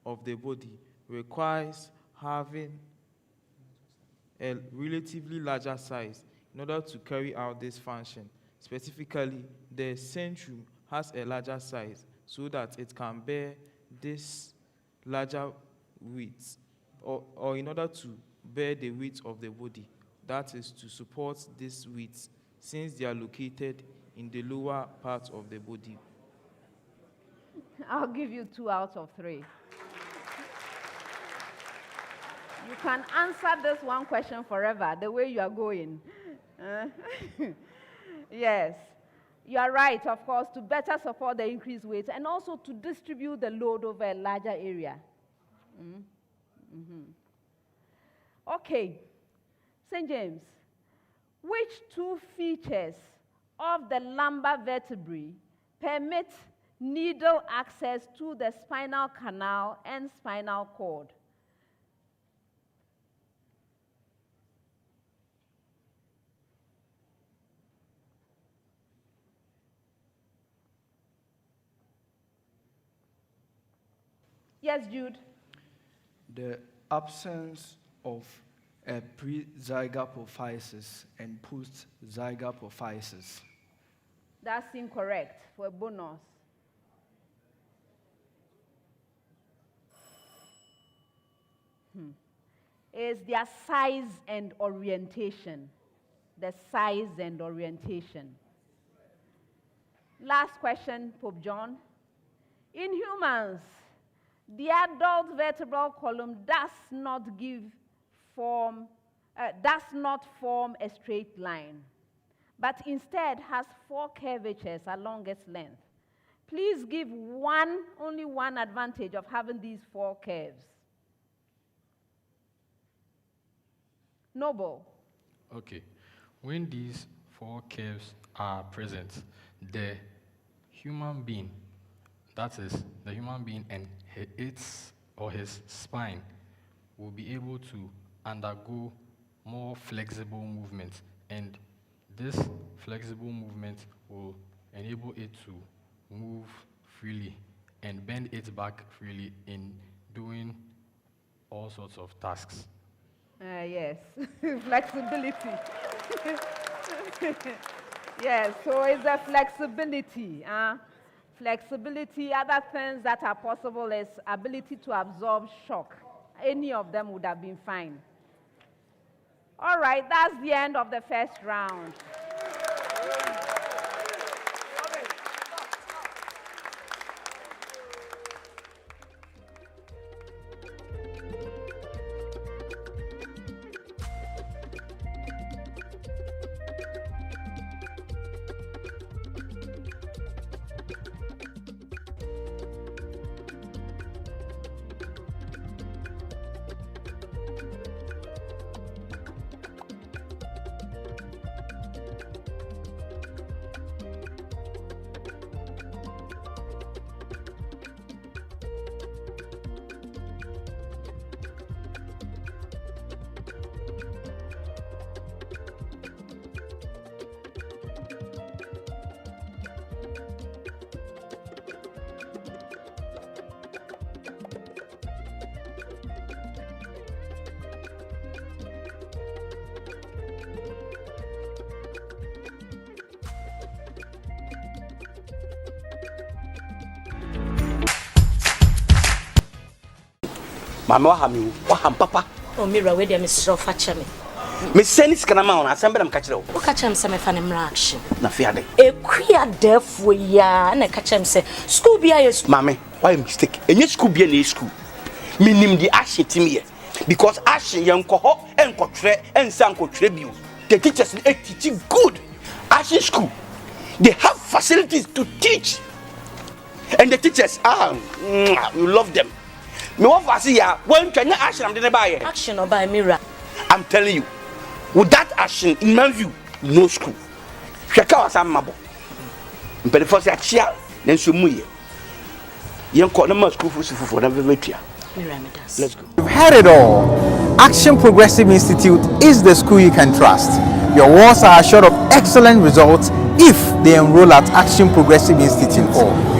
of the body requires having a relatively larger size in order to carry out this function. Specifically, the centrum has a larger size so that it can bear this larger weight, or in order to bear the weight of the body, that is to support this weight, since they are located in the lower part of the body. I'll give you 2 out of 3. You can answer this one question forever, the way you are going. Yes, you are right, of course, to better support the increased weight and also to distribute the load over a larger area. Okay, St. James, which 2 features of the lumbar vertebrae permit needle access to the spinal canal and spinal cord? Yes, Jude. The absence of a pre-zygapophysis and post-zygapophysis. That's incorrect for a bonus. Is their size and orientation. The size and orientation. Last question, Pope John. In humans, the adult vertebral column does not form a straight line, but instead has 4 curvatures along its length. Please give only one advantage of having these 4 curves. Noble. Okay. When these 4 curves are present, the human being, that is, the human being and its or his spine, will be able to undergo more flexible movement, and this flexible movement will enable it to move freely and bend its back freely in doing all sorts of tasks. Yes, flexibility. Yes, so it's a flexibility. Flexibility, other things that are possible is ability to absorb shock. Any of them would have been fine. All right, that's the end of the first round. Mama waham papa. Oh, Mira, where they Miss Rofa Chemi. Miss Senis Canama, I send them catch it. Who catch him some fan action? Na fiade. A queer deaf we ya, and I catch him say, school be a mammy, why mistake? And your school be a school. Meaning the ashy team because ashy young cohort and cotre and sanko tribute. The teachers are teaching good. Ashy school. They have facilities to teach. And the teachers, you love them. Me what I see ya, when can you action I'm gonna buy action or buy Mira? I'm telling you, with that action, in my view, no school. Shaka was a mabo. But the first year, then so muye. Young call them school for the Vetia. Let's go. You've heard it all. Action Progressive Institute is the school you can trust. Your wards are assured of excellent results if they enroll at Action Progressive Institute.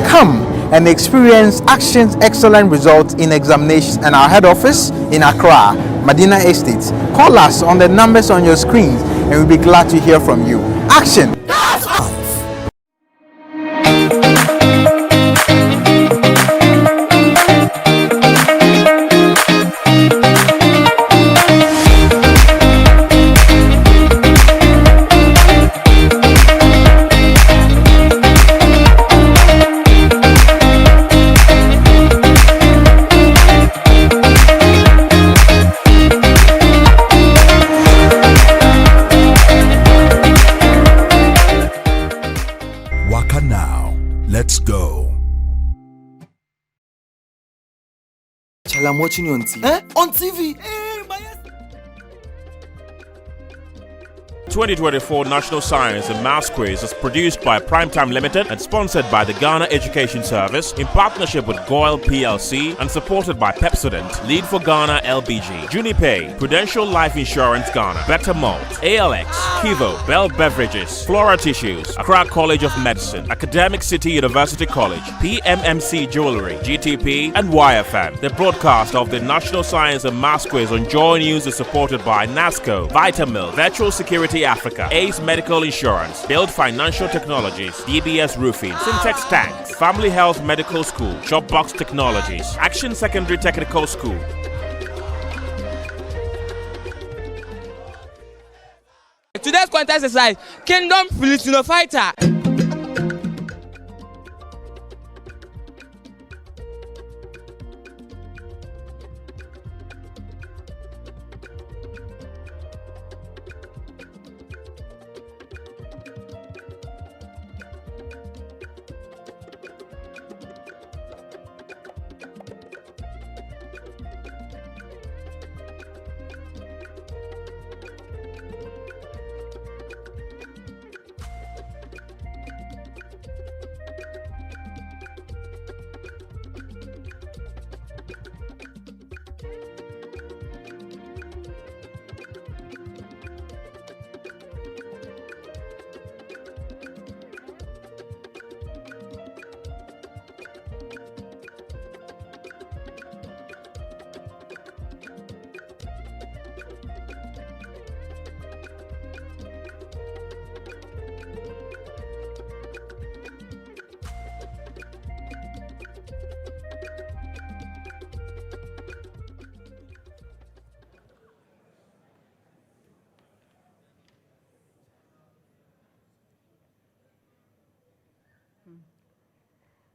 Come and experience Action's excellent results in examinations and our head office in Accra, Medina Estates. Call us on the numbers on your screens and we'll be glad to hear from you. Action! I'm watching you on TV. On TV? 2024 National Science and Maths Quiz is produced by Primetime Limited and sponsored by the Ghana Education Service in partnership with GOIL PLC and supported by Pepsodent, Lead for Ghana LBG, Junipay, Prudential Life Insurance Ghana, Better Malt, ALX, Kivo, Bell Beverages, Flora Tissues, Accra College of Medicine, Academic City University College, PMMC Jewelry, GTP, and YFM. The broadcast of the National Science and Maths Quiz on Joy News is supported by NASCO, Vitamil, Virtual Security Africa, Ace Medical Insurance, Build Financial Technologies, DBS Roofing, Syntex Tanks, Family Health Medical School, Shopbox Technologies, Action Secondary Technical School. Today's contest is like Kingdom Filipino Fighter.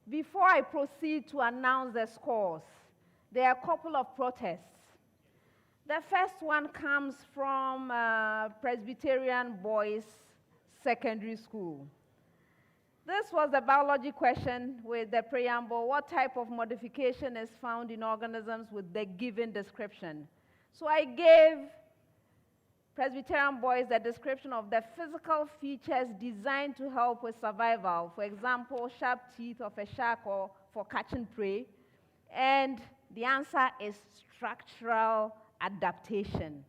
Before I proceed to announce the scores, there are a couple of protests. The first one comes from Presbyterian Boys Secondary School. This was a biology question with the preamble, what type of modification is found in organisms with the given description? So I gave Presbyterian boys the description of the physical features designed to help with survival. For example, sharp teeth of a shark or for catching prey. And the answer is structural adaptation.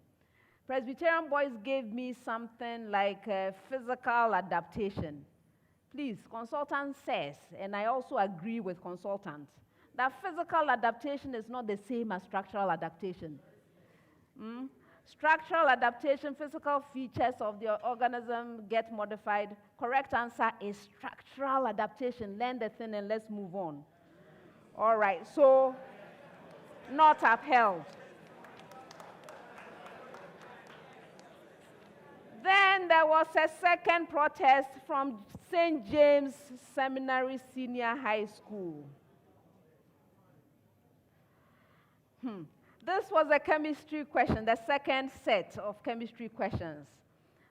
Presbyterian boys gave me something like physical adaptation. Please, consultant says, and I also agree with consultant, that physical adaptation is not the same as structural adaptation. Structural adaptation, physical features of the organism get modified. Correct answer is structural adaptation. Learn the thing and let's move on. All right, so Not upheld. Then there was a second protest from St. James Seminary Senior High School. This was a chemistry question, the second set of chemistry questions.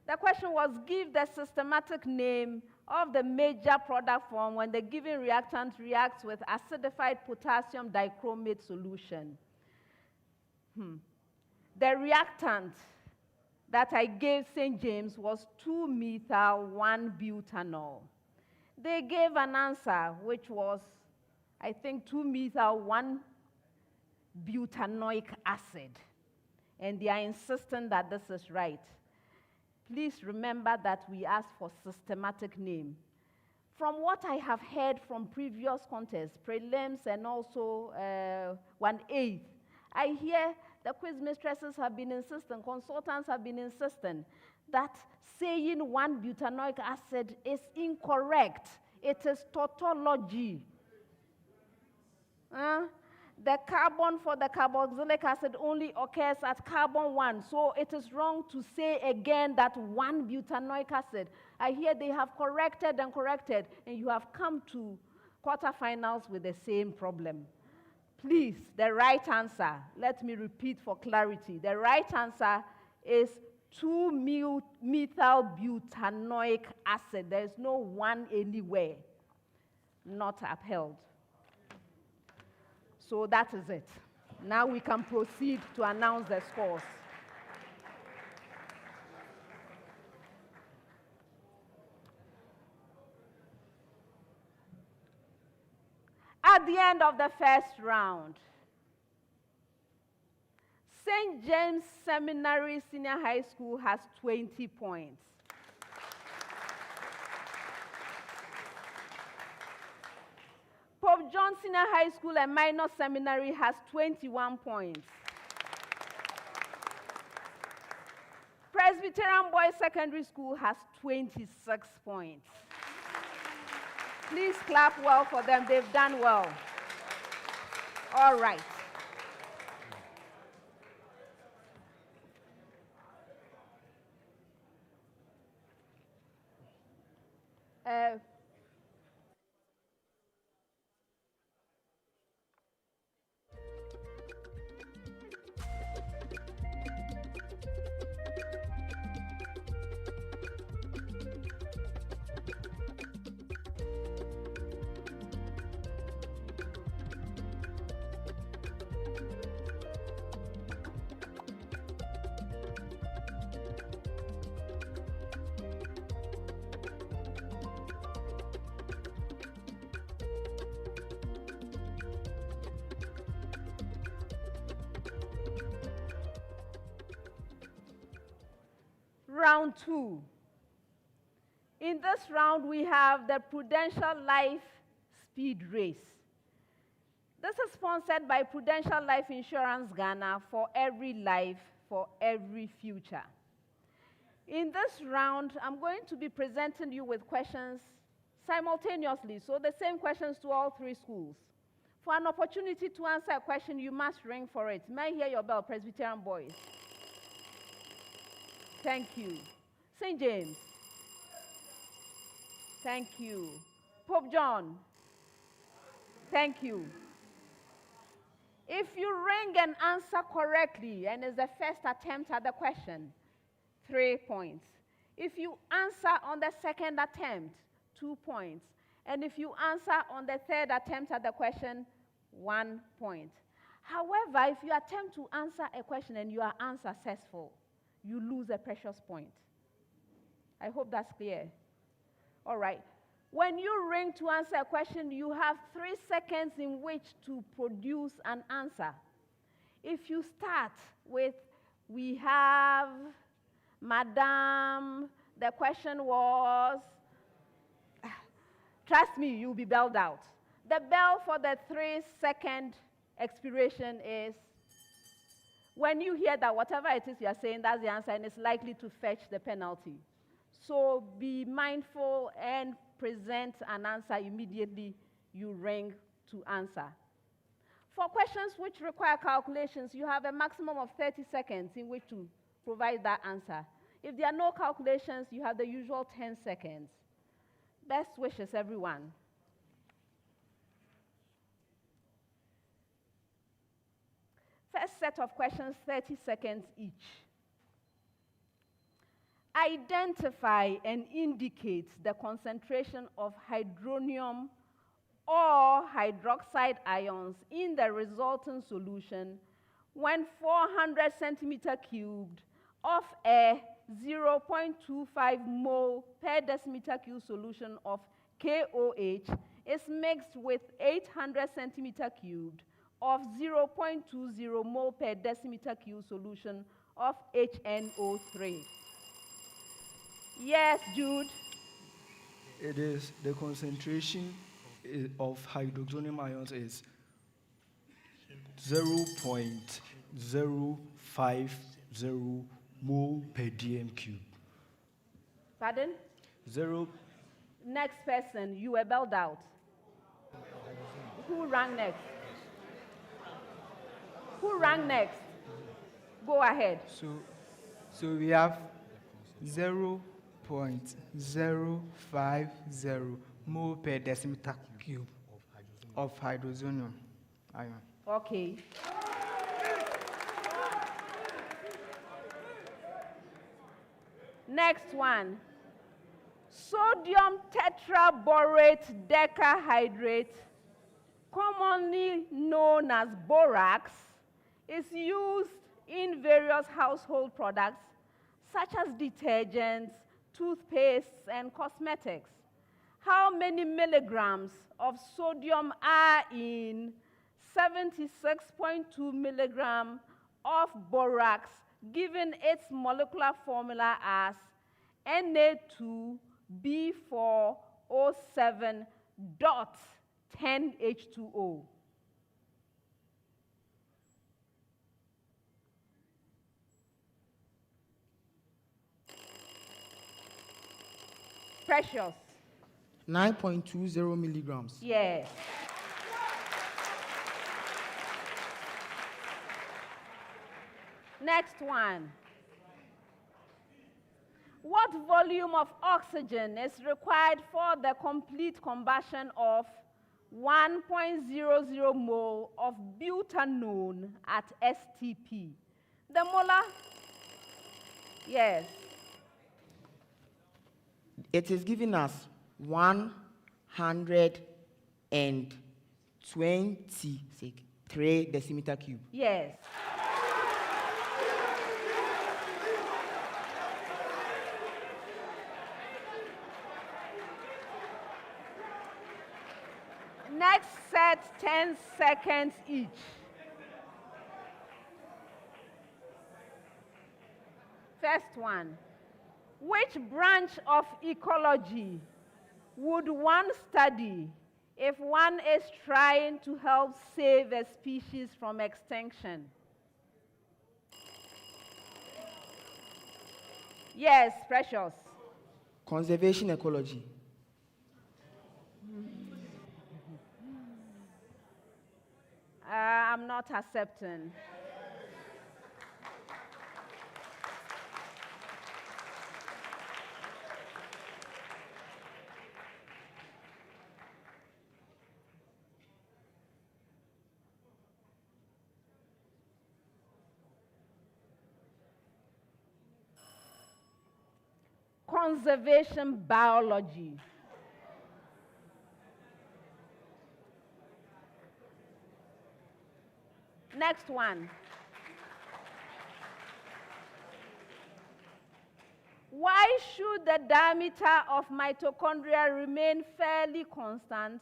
The question was, give the systematic name of the major product form when the given reactant reacts with acidified potassium dichromate solution. The reactant that I gave St. James was 2-methyl-1-butanol. They gave an answer which was, I think, 2-methyl-1-butanoic acid. And they are insisting that this is right. Please remember that we asked for systematic name. From what I have heard from previous contests, prelims and also 1/8, I hear the quiz mistresses have been insisting, consultants have been insisting that saying 1-butanoic acid is incorrect. It is tautology. The carbon for the carboxylic acid only occurs at carbon 1, so it is wrong to say again that 1-butanoic acid. I hear they have corrected, and you have come to quarterfinals with the same problem. Please, the right answer, let me repeat for clarity, the right answer is 2-methyl-butanoic acid. There is no 1 anywhere. Not upheld. So that is it. Now we can proceed to announce the scores. At the end of the first round, St. James Seminary Senior High School has 20 points. Pope John Senior High School and Minor Seminary has 21 points. Presbyterian Boys Secondary School has 26 points. Please clap well for them. They've done well. All right. Round 2. In this round, we have the Prudential Life Speed Race. This is sponsored by Prudential Life Insurance Ghana for every life, for every future. In this round, I'm going to be presenting you with questions simultaneously, so the same questions to all 3 schools. For an opportunity to answer a question, you must ring for it. May I hear your bell, Presbyterian boys? Thank you. St. James. Thank you. Pope John. Thank you. If you ring and answer correctly, and it's the first attempt at the question, 3 points. If you answer on the second attempt, 2 points. And if you answer on the third attempt at the question, 1 point. However, if you attempt to answer a question and you are unsuccessful, you lose a precious point. I hope that's clear. All right. When you ring to answer a question, you have 3 seconds in which to produce an answer. If you start with, we have, Madam, the question was, trust me, you'll be belled out. The bell for the 3-second expiration is when you hear that whatever it is you are saying, that's the answer, and it's likely to fetch the penalty. So be mindful and present an answer immediately you ring to answer. For questions which require calculations, you have a maximum of 30 seconds in which to provide that answer. If there are no calculations, you have the usual 10 seconds. Best wishes, everyone. First set of questions, 30 seconds each. Identify and indicate the concentration of hydronium or hydroxide ions in the resultant solution when 400 centimeter cubed of a 0.25 mole per decimeter cube solution of KOH is mixed with 800 centimeter cubed of 0.20 mole per decimeter cube solution of HNO3. Yes, Jude? It is the concentration of hydronium ions is 0.050 mole per dm cube. Pardon? Zero. Next person, you were belled out. Who rang next? Who rang next? Go ahead. So we have 0.050 mole per decimeter cube of hydronium ion. Okay. Next one. Sodium tetraborate decahydrate, commonly known as borax, is used in various household products such as detergents, toothpastes, and cosmetics. How many milligrams of sodium are in 76.2 milligrams of borax, given its molecular formula as Na2B4O7.10H2O? Precious. 9.20 milligrams. Yes. Next one. What volume of oxygen is required for the complete combustion of 1.00 mole of butanone at STP? The molar? Yes. It is giving us 123 decimeter cube. Yes. Next set, 10 seconds each. First one. Which branch of ecology would one study if one is trying to help save a species from extinction? Yes, Precious. Conservation ecology. I'm not accepting. Conservation biology. Next one. Why should the diameter of mitochondria remain fairly constant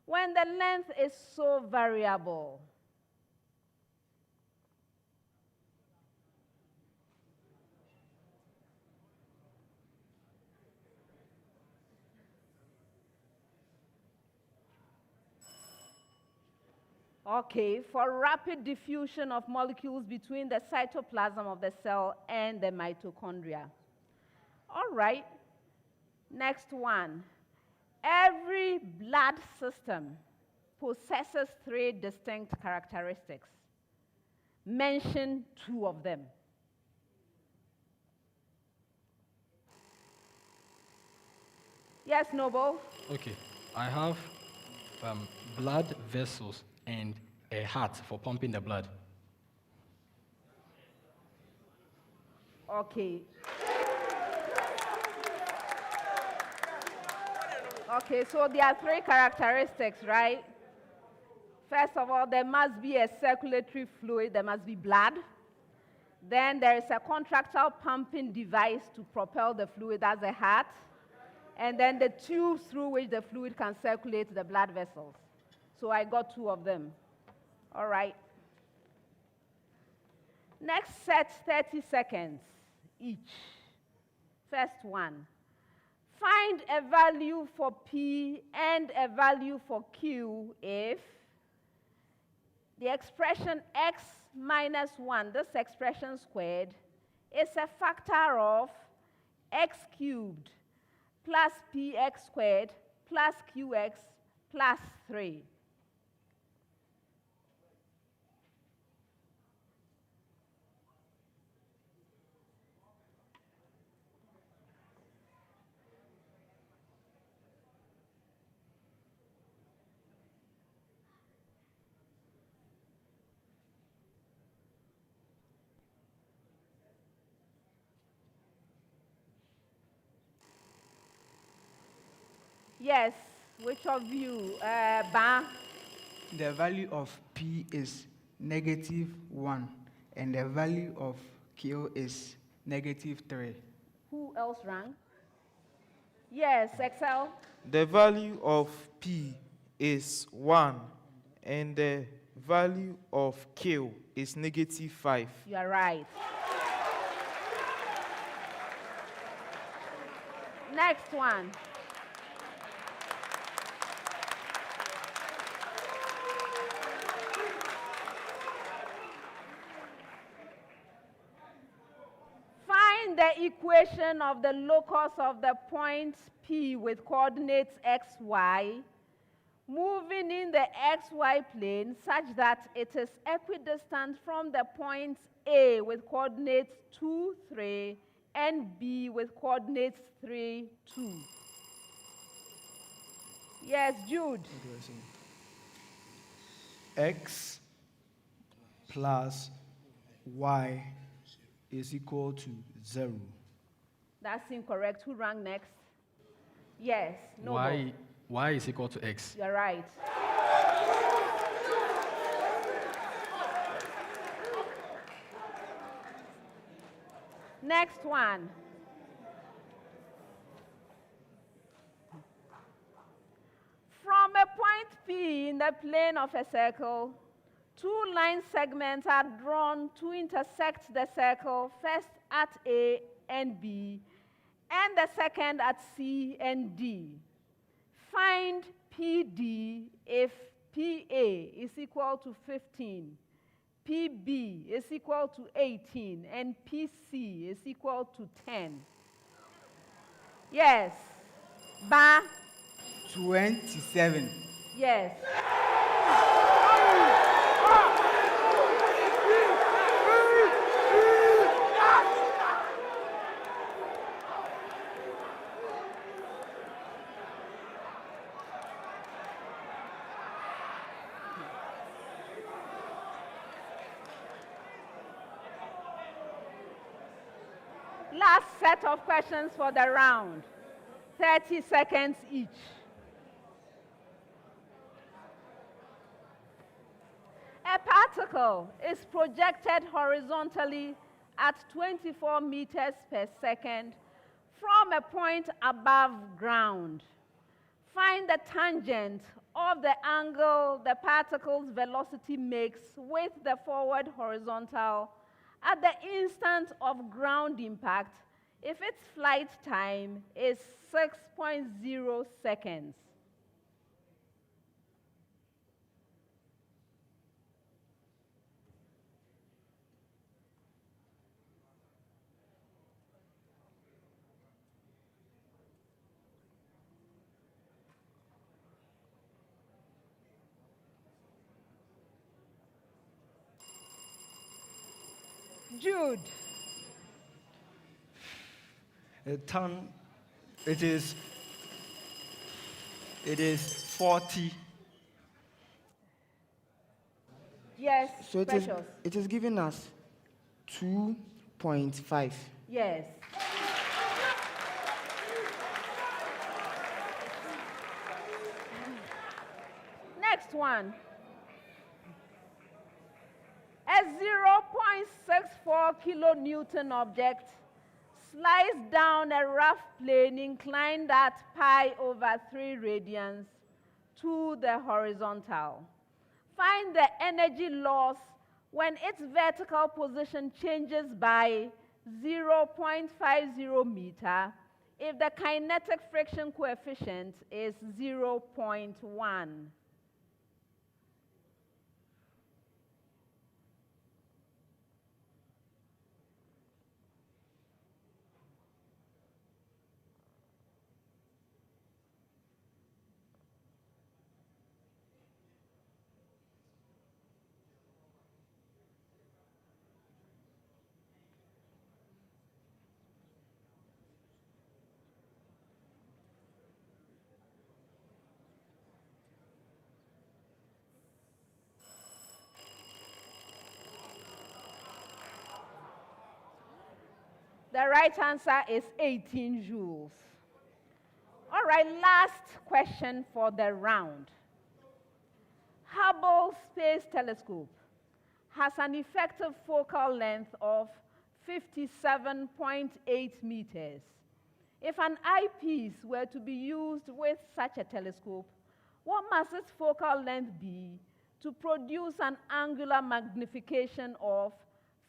when the length is so variable? Okay, for rapid diffusion of molecules between the cytoplasm of the cell and the mitochondria. All right, next one. Every blood system possesses 3 distinct characteristics. Mention 2 of them. Yes, Noble? Okay, I have blood vessels and a heart for pumping the blood. Okay. Okay, so there are 3 characteristics, right? First of all, there must be a circulatory fluid, there must be blood. Then there is a contractile pumping device to propel the fluid, as a heart. And then the tubes through which the fluid can circulate the blood vessels. So I got 2 of them. All right. Next set, 30 seconds each. First one. Find a value for P and a value for Q if the expression x minus 1, this expression squared, is a factor of x cubed plus px squared plus qx plus 3. Yes, which of you? Ba? The value of P is -1, and the value of Q is -3. Who else rang? Yes, Excel. The value of P is 1, and the value of Q is -5. You are right. Next one. Find the equation of the locus of the point P with coordinates x, y, moving in the xy plane such that it is equidistant from the points A with coordinates 2, 3, and B with coordinates 3, 2. Yes, Jude. X plus y is equal to 0. That's incorrect. Who rang next? Yes. No. Y is equal to x. You're right. Next one. From a point P in the plane of a circle, 2 line segments are drawn to intersect the circle, first at A and B, and the second at C and D. Find PD if PA is equal to 15, PB is equal to 18, and PC is equal to 10. Yes. Ba? 27. Yes. Last set of questions for the round. 30 seconds each. A particle is projected horizontally at 24 meters per second from a point above ground. Find the tangent of the angle the particle's velocity makes with the forward horizontal at the instant of ground impact if its flight time is 6.0 seconds. Jude. A ton, it is 40. Yes, So Precious. it is giving us 2.5. Yes. Next one. A 0.64 kilonewton object slides down a rough plane inclined at pi/3 radians to the horizontal. Find the energy loss when its vertical position changes by 0.50 meter if the kinetic friction coefficient is 0.1. The right answer is 18 joules. All right, last question for the round. Hubble Space Telescope has an effective focal length of 57.8 meters. If an eyepiece were to be used with such a telescope, what must its focal length be to produce an angular magnification of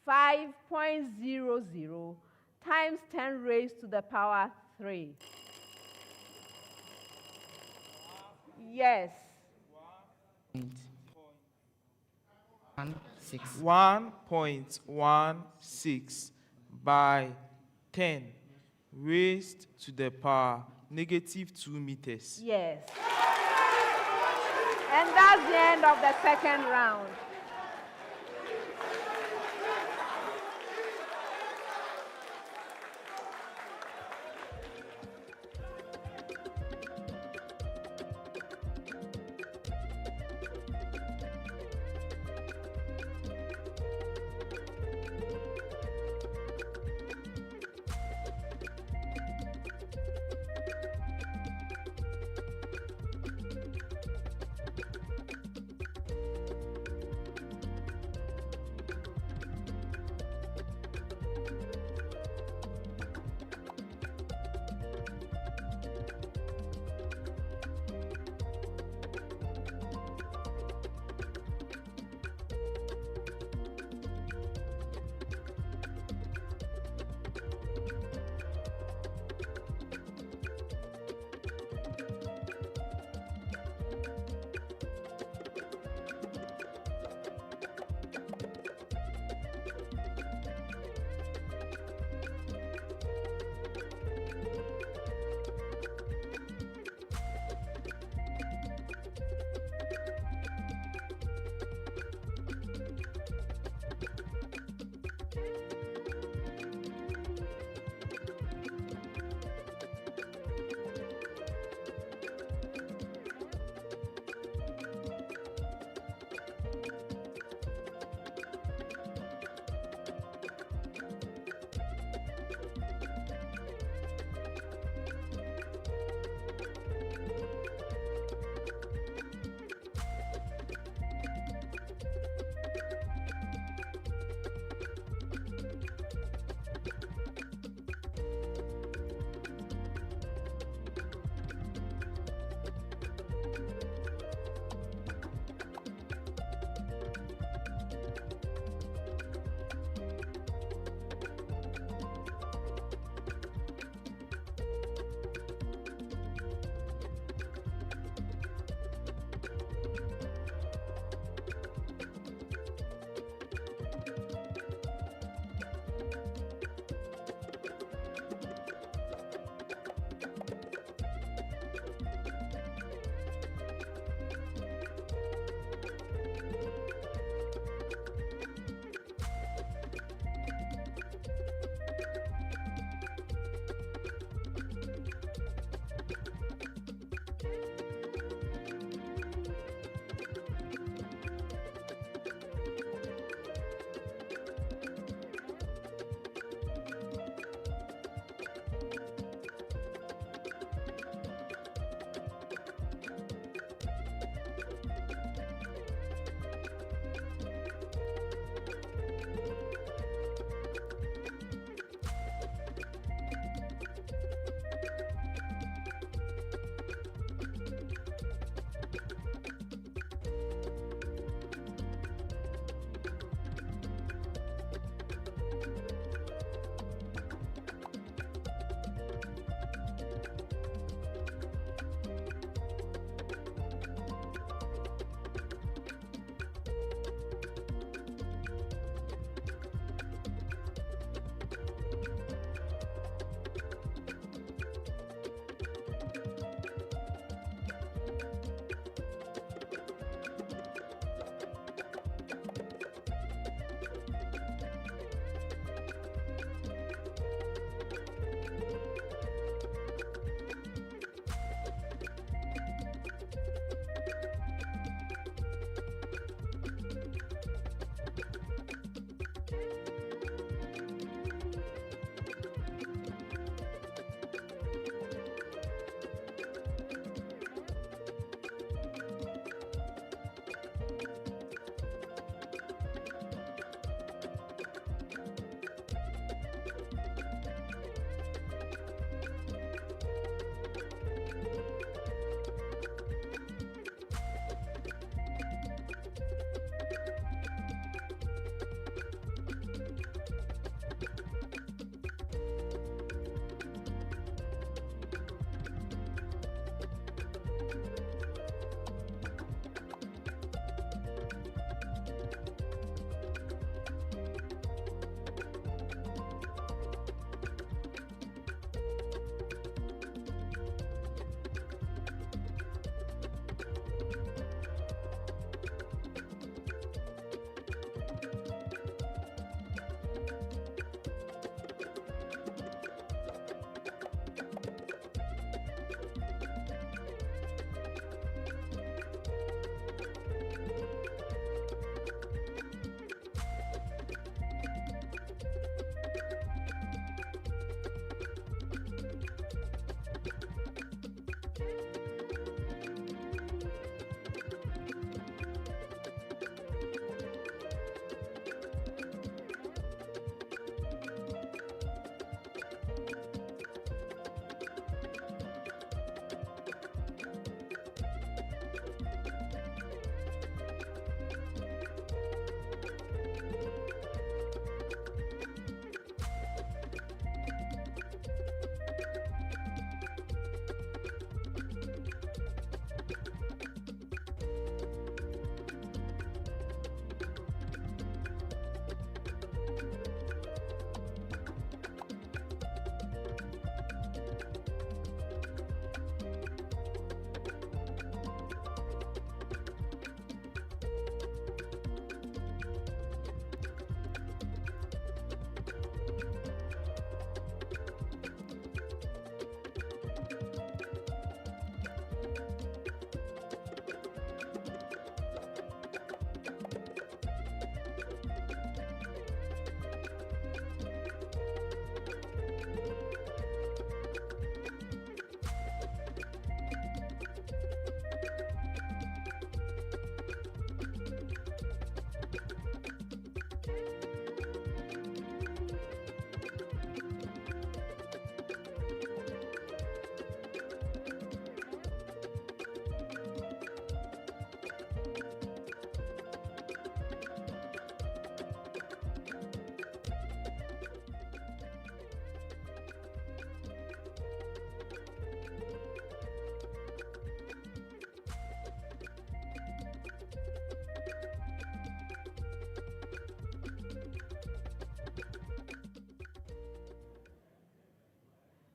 5.00 times 10 raised to the power 3? Yes. 1.16 by 10 raised to the power -2 meters. Yes. And that's the end of the second round.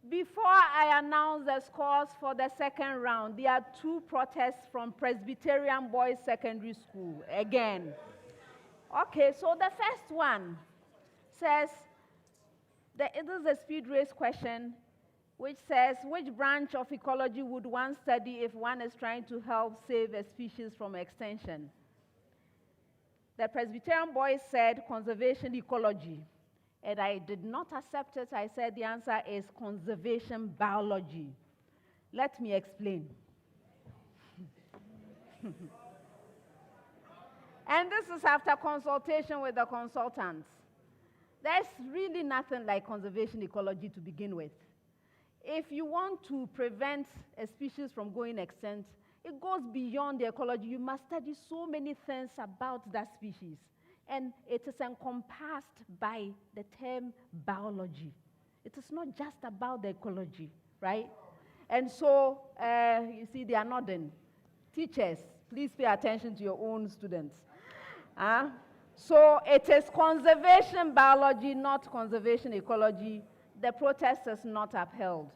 Before I announce the scores for the second round, there are two protests from Presbyterian Boys Secondary School. Again. Okay, so the first one says, this is a speed race question, which says, which branch of ecology would one study if one is trying to help save a species from extinction? The Presbyterian boys said conservation ecology, and I did not accept it. I said the answer is conservation biology. Let me explain. And this is after consultation with the consultants. There's really nothing like conservation ecology to begin with. If you want to prevent a species from going extinct, it goes beyond the ecology. You must study so many things about that species. And it is encompassed by the term biology. It is not just about the ecology, right? And so, you see, they are nodding. Teachers, please pay attention to your own students. So it is conservation biology, not conservation ecology. The protest is not upheld.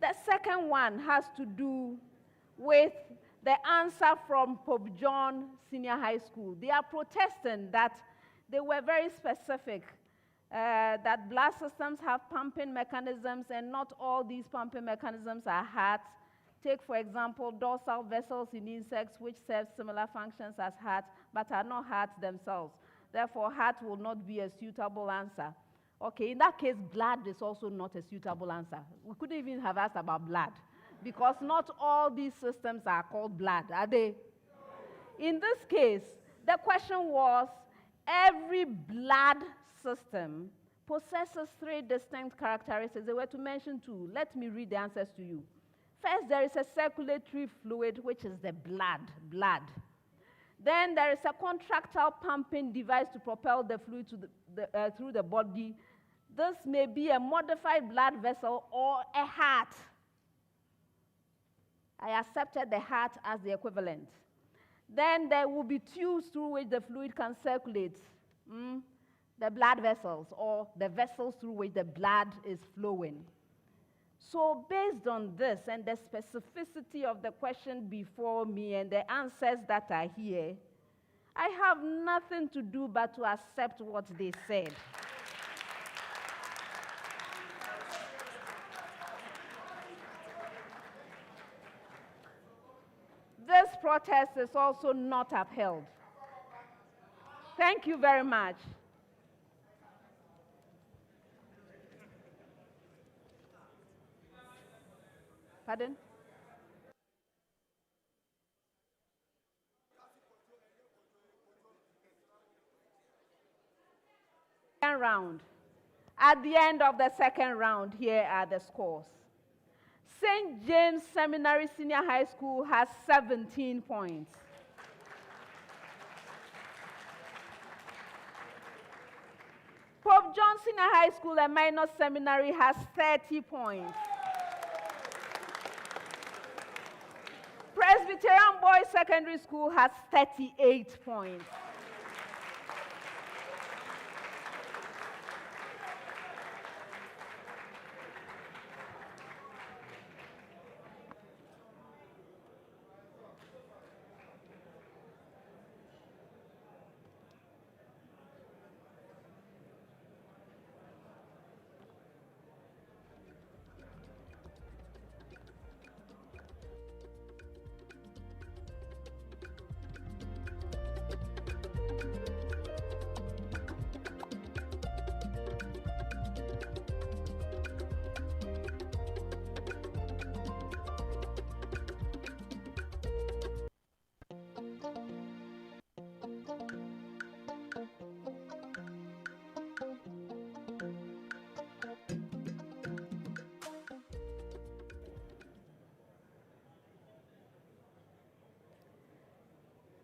The second one has to do with the answer from Pope John Senior High School. They are protesting that they were very specific, that blood systems have pumping mechanisms, and not all these pumping mechanisms are hearts. Take, for example, dorsal vessels in insects, which serve similar functions as hearts, but are not hearts themselves. Therefore, heart will not be a suitable answer. Okay, in that case, blood is also not a suitable answer. We couldn't even have asked about blood, because not all these systems are called blood, are they? In this case, the question was, every blood system possesses three distinct characteristics. They were to mention two. Let me read the answers to you. First, there is a circulatory fluid, which is the blood. Then there is a contractile pumping device to propel the fluid to through the body. This may be a modified blood vessel or a heart. I accepted the heart as the equivalent. Then there will be tubes through which the fluid can circulate. The blood vessels, or the vessels through which the blood is flowing. So based on this and the specificity of the question before me and the answers that are here, I have nothing to do but to accept what they said. This protest is also not upheld. Thank you very much. Pardon? Second round. At the end of the second round, here are the scores. St. James Seminary Senior High School has 17 points. Pope John Senior High School, a minor seminary, has 30 points. Presbyterian Boys Secondary School has 38 points.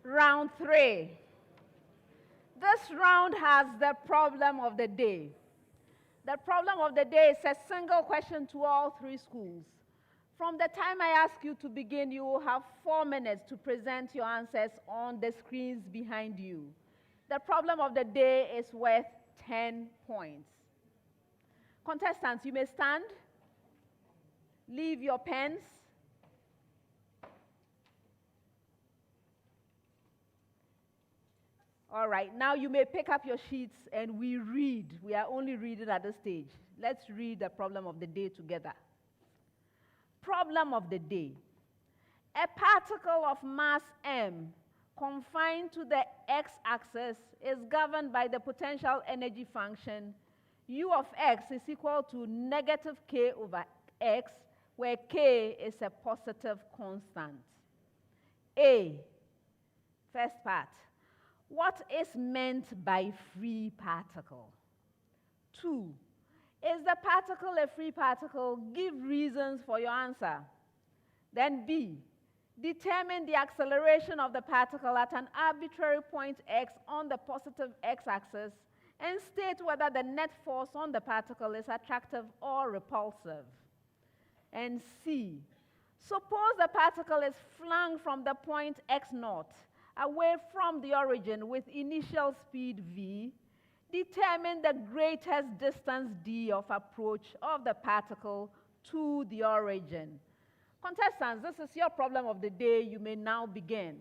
Round 3. This round has the problem of the day. The problem of the day is a single question to all 3 schools. From the time I ask you to begin, you will have 4 minutes to present your answers on the screens behind you. The problem of the day is worth 10 points. Contestants, you may stand. Leave your pens. All right, now you may pick up your sheets and we read. We are only reading at this stage. Let's read the problem of the day together. Problem of the day. A particle of mass m confined to the x-axis is governed by the potential energy function U of x is equal to negative k over x, where k is a positive constant. A, first part. What is meant by free particle? 2. Is the particle a free particle? Give reasons for your answer. Then B, determine the acceleration of the particle at an arbitrary point x on the positive x-axis and state whether the net force on the particle is attractive or repulsive. And C, suppose the particle is flung from the point x0 away from the origin with initial speed v. Determine the greatest distance d of approach of the particle to the origin. Contestants, this is your problem of the day. You may now begin.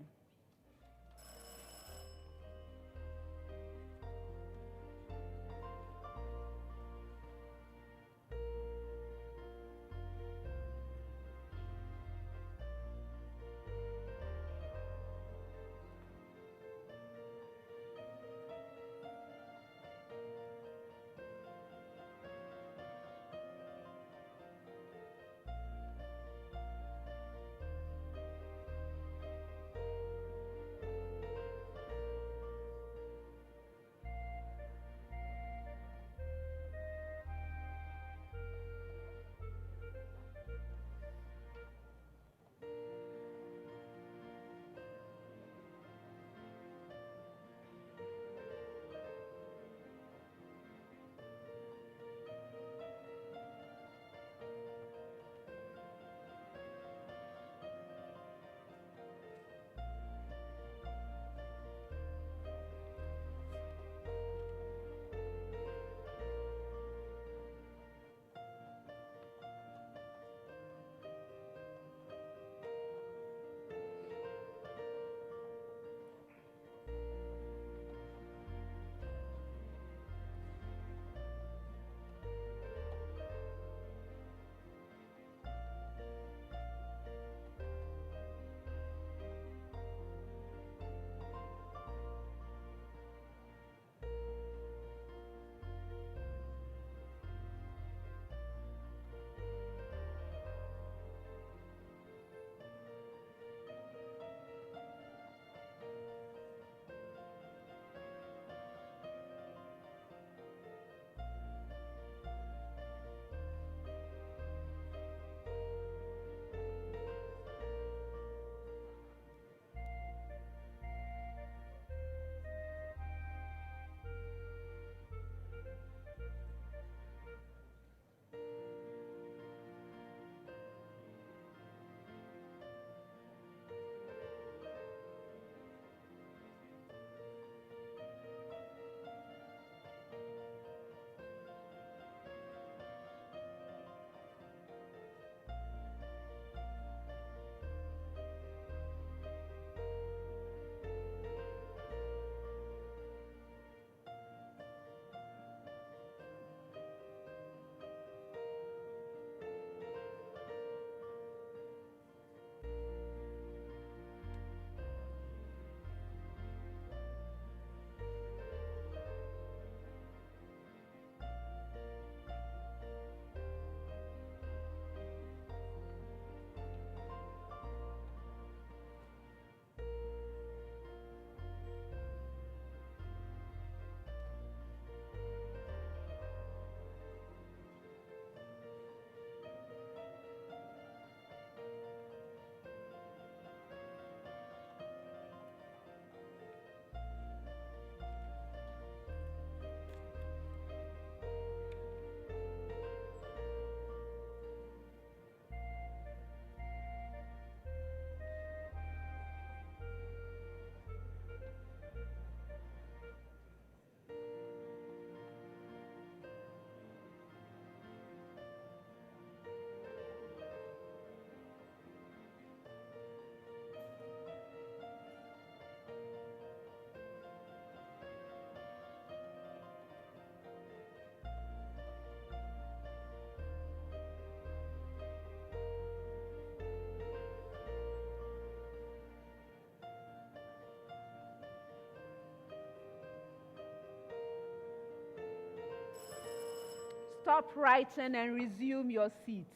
stop writing and resume your seat.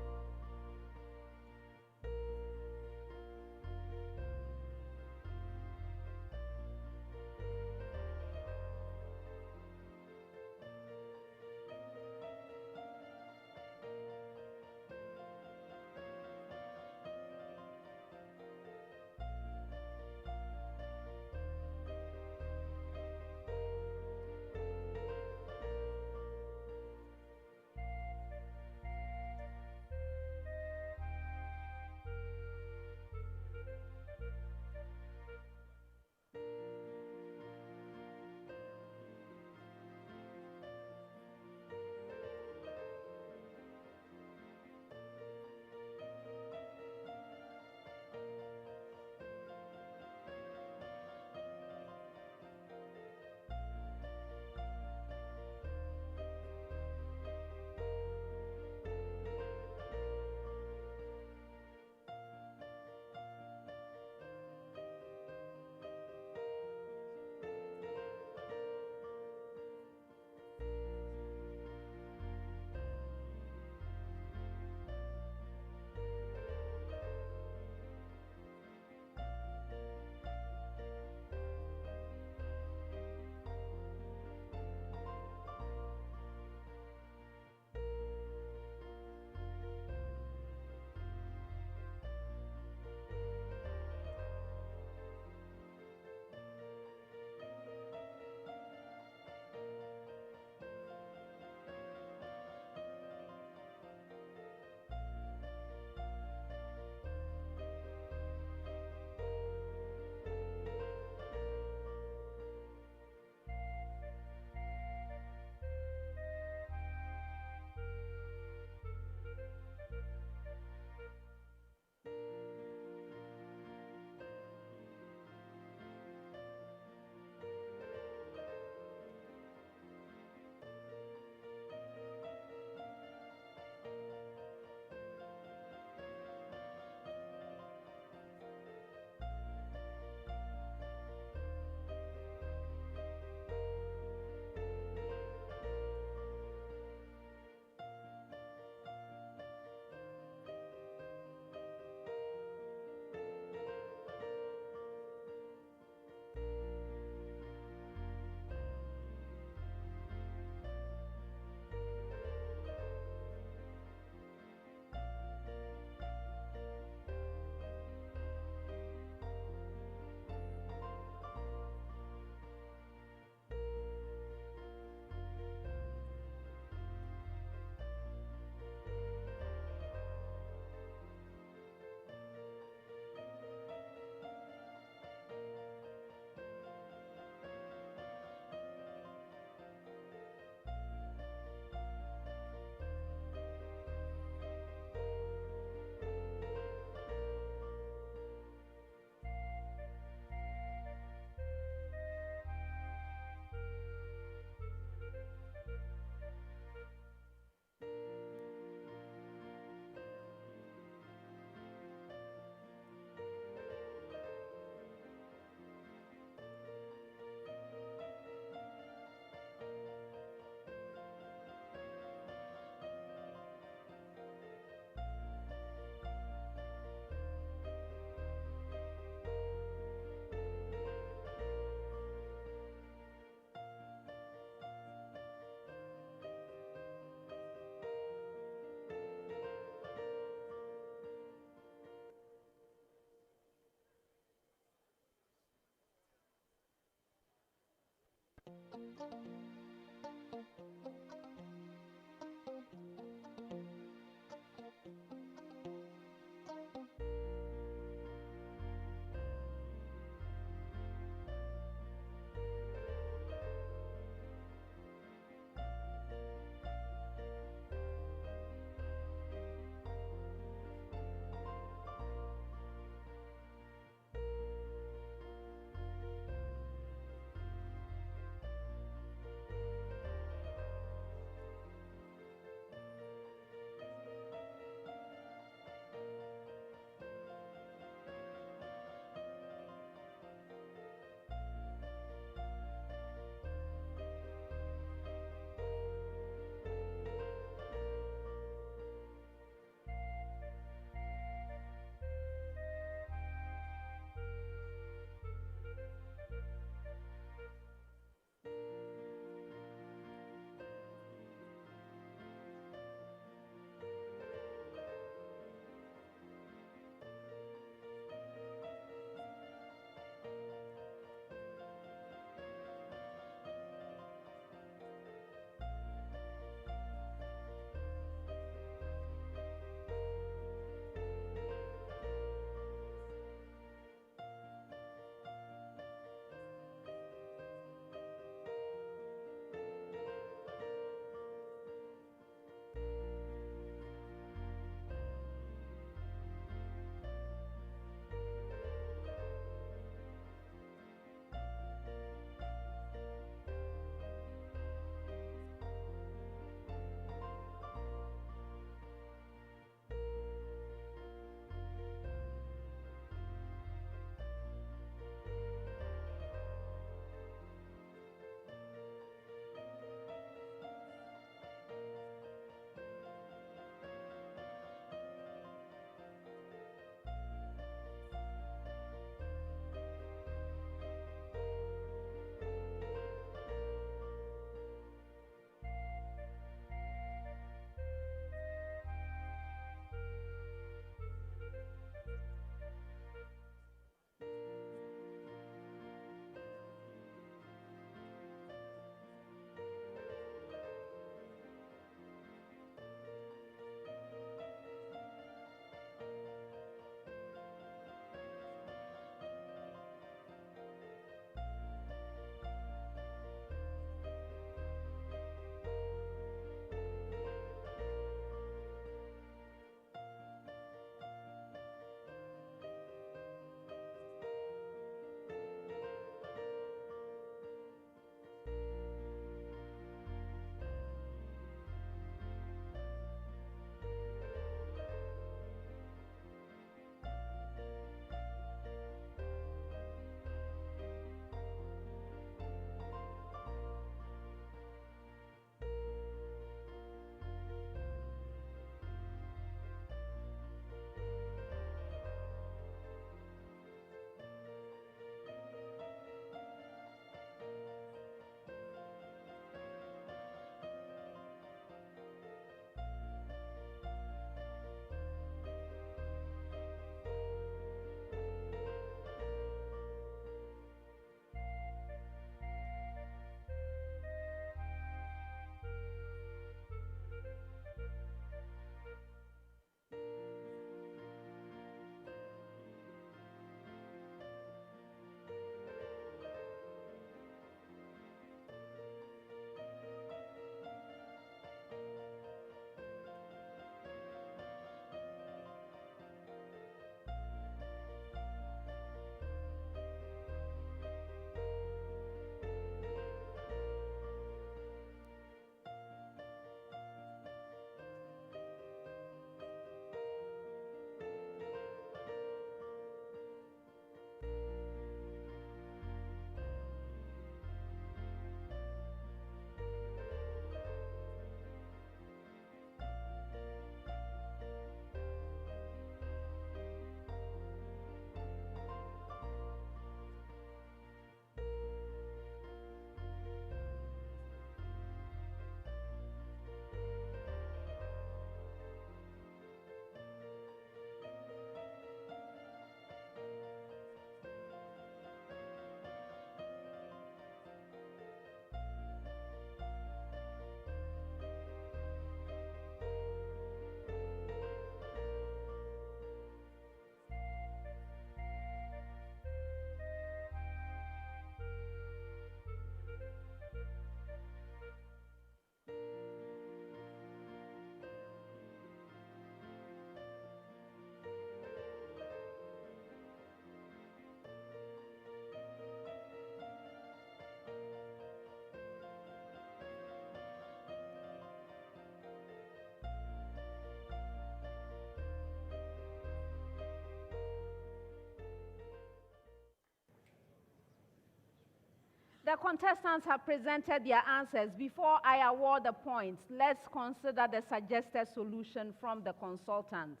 The contestants have presented their answers. Before I award the points, let's consider the suggested solution from the consultants.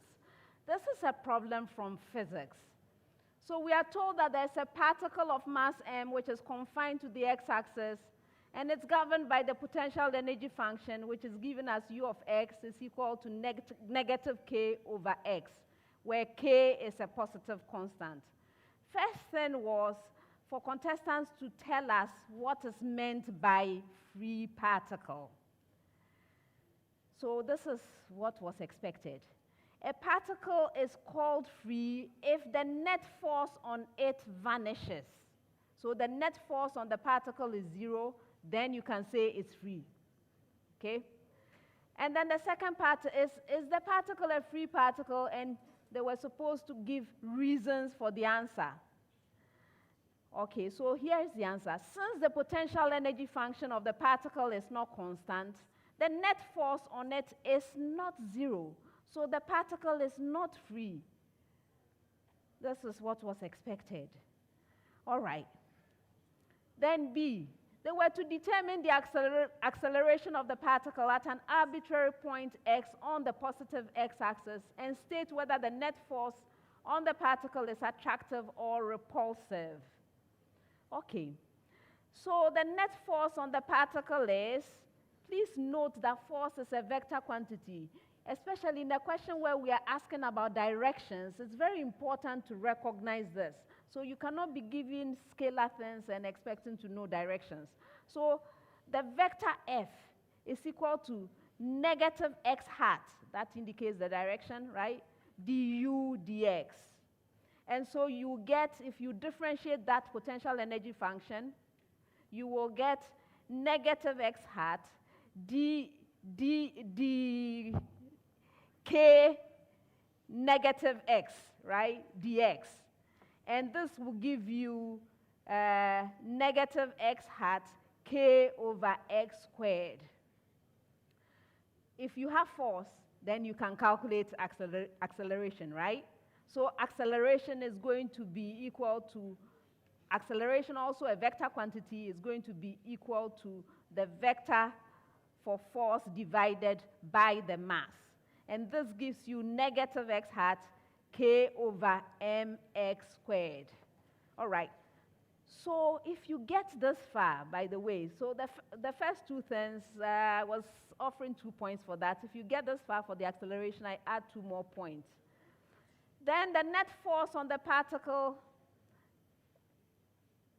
This is a problem from physics. So we are told that there's a particle of mass m which is confined to the x-axis, and it's governed by the potential energy function, which is given as u of x is equal to negative k over x, where k is a positive constant. First thing was for contestants to tell us what is meant by free particle. So this is what was expected. A particle is called free if the net force on it vanishes. So the net force on the particle is 0, then you can say it's free. Okay? And then the second part is the particle a free particle? And they were supposed to give reasons for the answer. Okay, so here's the answer. Since the potential energy function of the particle is not constant, the net force on it is not 0. So the particle is not free. This is what was expected. All right. Then B, they were to determine the acceleration of the particle at an arbitrary point x on the positive x-axis and state whether the net force on the particle is attractive or repulsive. Okay. So the net force on the particle is, please note that force is a vector quantity. Especially in the question where we are asking about directions, it's very important to recognize this. So you cannot be given scalar things and expecting to know directions. So the vector f is equal to negative x hat. That indicates the direction, right? du dx. And so you get, if you differentiate that potential energy function, you will get negative x hat k negative x, right, dx. And this will give you negative x hat k over x squared. If you have force, then you can calculate acceleration, right? So acceleration is going to be equal to, acceleration also a vector quantity is going to be equal to the vector for force divided by the mass. And this gives you negative x hat k over mx squared. All right. So if you get this far, by the way, so the first two things, I was offering 2 points for that. If you get this far for the acceleration, I add 2 more points. Then the net force on the particle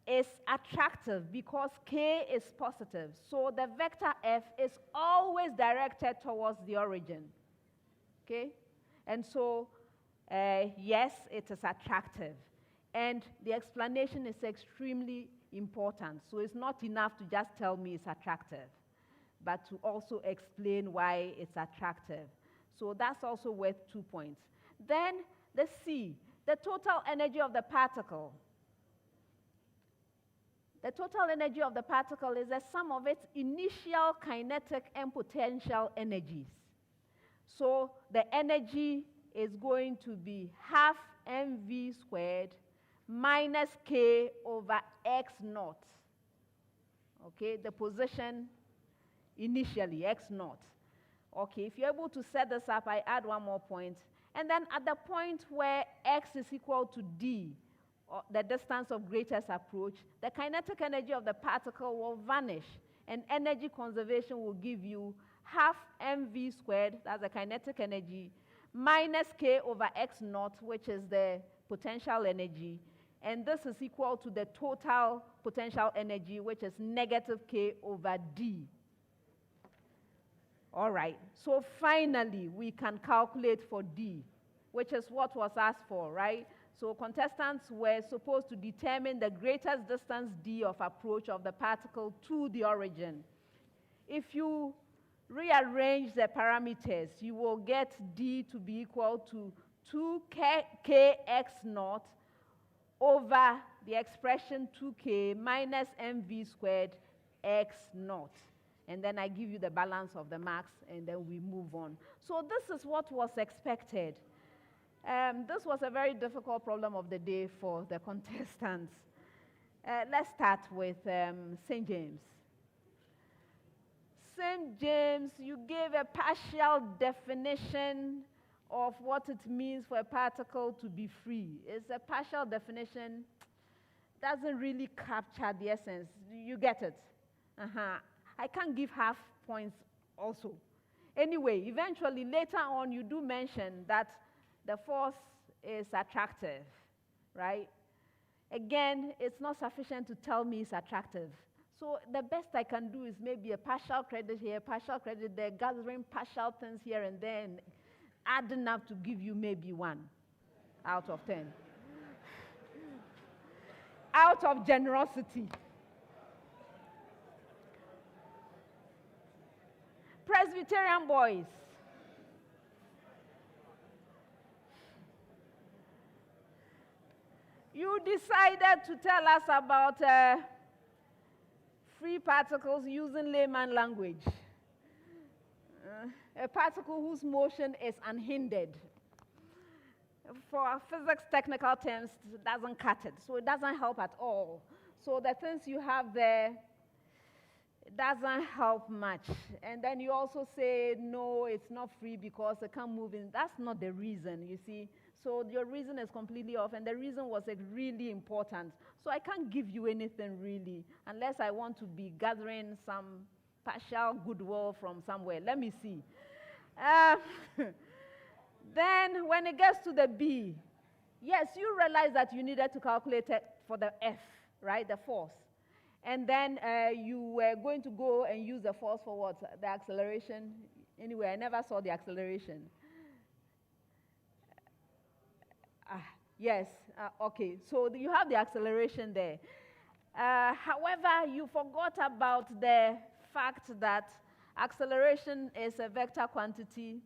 is attractive because k is positive. So the vector f is always directed towards the origin. Okay? And so, yes, it is attractive. And the explanation is extremely important. So it's not enough to just tell me it's attractive, but to also explain why it's attractive. So that's also worth 2 points. Then the C, the total energy of the particle. The total energy of the particle is the sum of its initial kinetic and potential energies. So the energy is going to be half mv squared minus k over x naught. Okay, the position initially, x naught. Okay, if you're able to set this up, I add 1 more point. And then at the point where x is equal to d, or the distance of greatest approach, the kinetic energy of the particle will vanish, and energy conservation will give you half mv squared, that's the kinetic energy, minus k over x naught, which is the potential energy, and this is equal to the total potential energy, which is negative k over d. All right, so finally, we can calculate for d, which is what was asked for, right? So contestants were supposed to determine the greatest distance d of approach of the particle to the origin. If you rearrange the parameters, you will get d to be equal to 2kx naught over the expression 2k minus mv squared x naught. And then I give you the balance of the max, and then we move on. So this is what was expected. This was a very difficult problem of the day for the contestants. Let's start with St. James. St. James, you gave a partial definition of what it means for a particle to be free. It's a partial definition, doesn't really capture the essence. You get it? I can't give half points also. Anyway, eventually, later on, you do mention that the force is attractive, right? Again, it's not sufficient to tell me it's attractive. So the best I can do is maybe a partial credit here, partial credit there, gathering partial things here and there, and adding up to give you maybe 1 out of 10. Out of generosity. Presbyterian boys. You decided to tell us about free particles using layman language. A particle whose motion is unhindered. For physics technical terms, it doesn't cut it, so it doesn't help at all. So the things you have there, it doesn't help much. And then you also say, no, it's not free because it can't move in. That's not the reason, you see. So your reason is completely off, and the reason was really important. So I can't give you anything really, unless I want to be gathering some partial goodwill from somewhere. Let me see. Then when it gets to the B, yes, you realize that you needed to calculate it for the F, right, the force. And then you were going to go and use the force for what? The acceleration. Anyway, I never saw the acceleration. Yes, okay, so you have the acceleration there. However, you forgot about the fact that acceleration is a vector quantity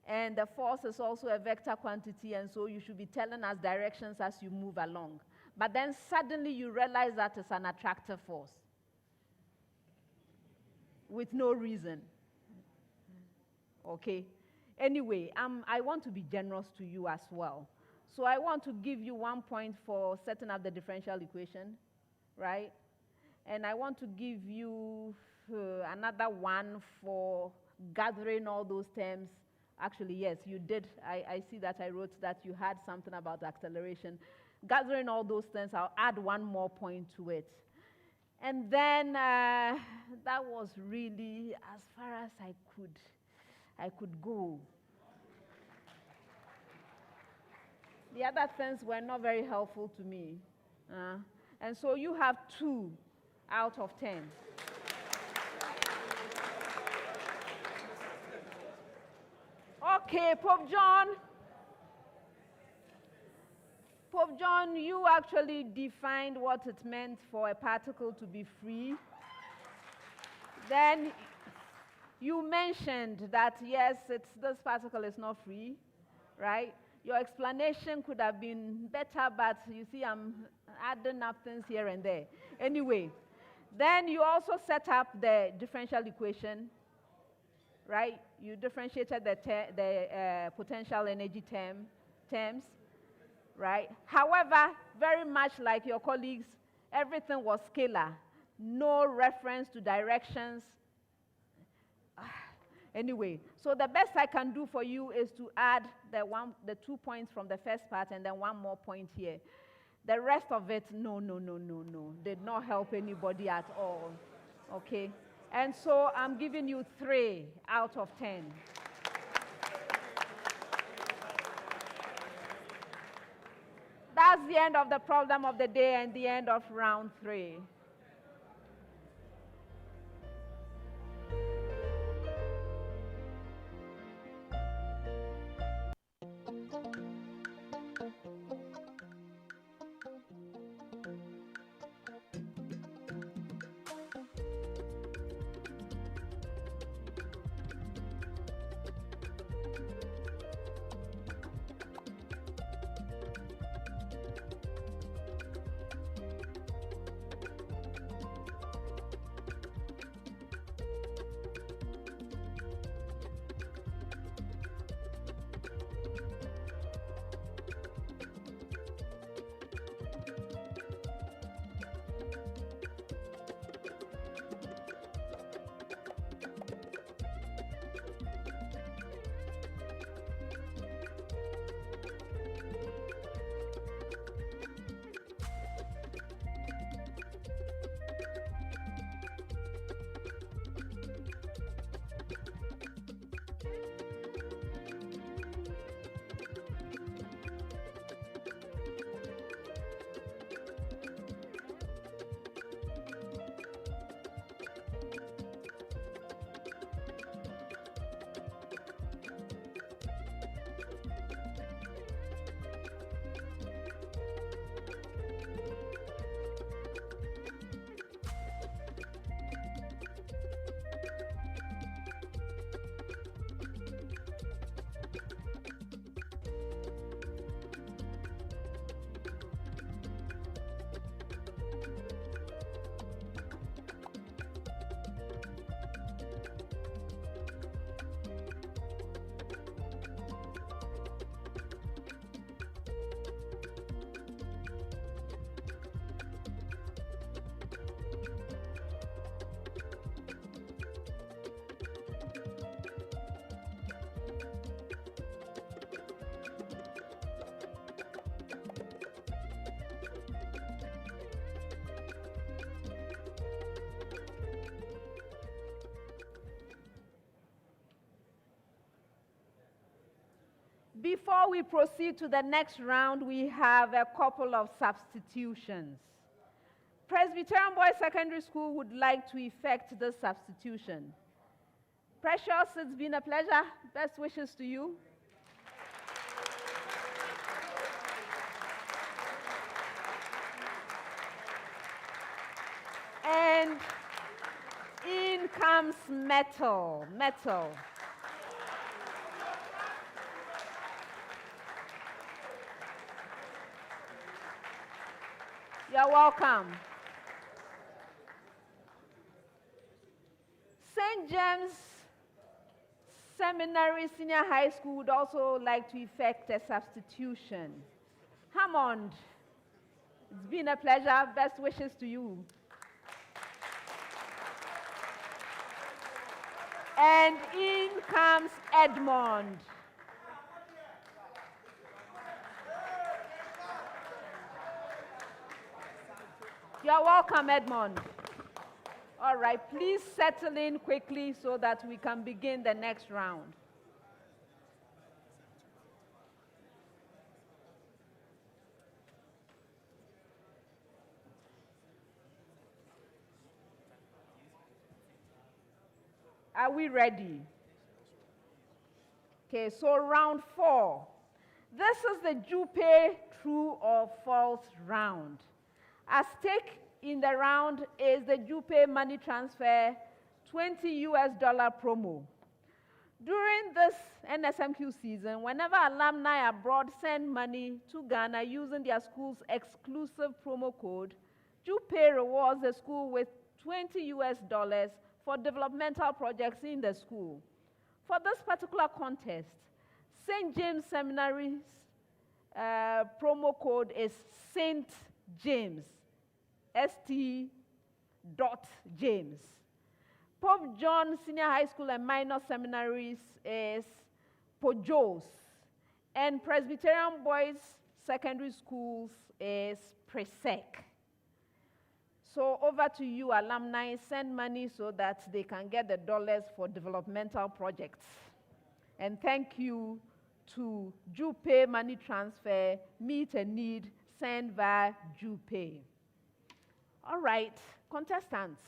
and the force is also a vector quantity, and so you should be telling us directions as you move along. But then suddenly you realize that it's an attractive force with no reason. Okay? Anyway, I want to be generous to you as well. So I want to give you 1 point for setting up the differential equation, right? And I want to give you another 1 for gathering all those terms. Actually, yes, you did. I see that I wrote that you had something about acceleration. Gathering all those things, I'll add 1 more point to it. And then that was really as far as I could go. The other things were not very helpful to me. And so you have 2 out of 10. Okay, Pope John. Pope John, you actually defined what it meant for a particle to be free. Then you mentioned that, yes, this particle is not free, right? Your explanation could have been better, but you see, I'm adding up things here and there. Anyway, then you also set up the differential equation, right? You differentiated the potential energy terms, right? However, very much like your colleagues, everything was scalar. No reference to directions. Anyway, so the best I can do for you is to add the 2 points from the first part and then 1 more point here. The rest of it, no, did not help anybody at all, okay? And so I'm giving you 3 out of 10. That's the end of the problem of the day and the end of round 3. Before we proceed to the next round, we have a couple of substitutions. Presbyterian Boys Secondary School would like to effect this substitution. Precious, it's been a pleasure. Best wishes to you. And in comes Metal. You're welcome. St. James Seminary Senior High School would also like to effect a substitution. Hammond, it's been a pleasure. Best wishes to you. And in comes Edmond. You're welcome, Edmond. All right, please settle in quickly so that we can begin the next round. Are we ready? Okay, so round 4. This is the Jupe true or false round. At stake in the round is the Jupe money transfer $20 promo. During this NSMQ season, whenever alumni abroad send money to Ghana using their school's exclusive promo code, Jupe rewards the school with $20 for developmental projects in the school. For this particular contest, St. James Seminary's promo code is St. James, St. James. Pope John Senior High School and Minor Seminaries is Pojos, and Presbyterian Boys Secondary Schools is Presec. So over to you, alumni. Send money so that they can get the dollars for developmental projects. And thank you to Jupe Money Transfer, Meet a Need, send via Jupe. All right, contestants.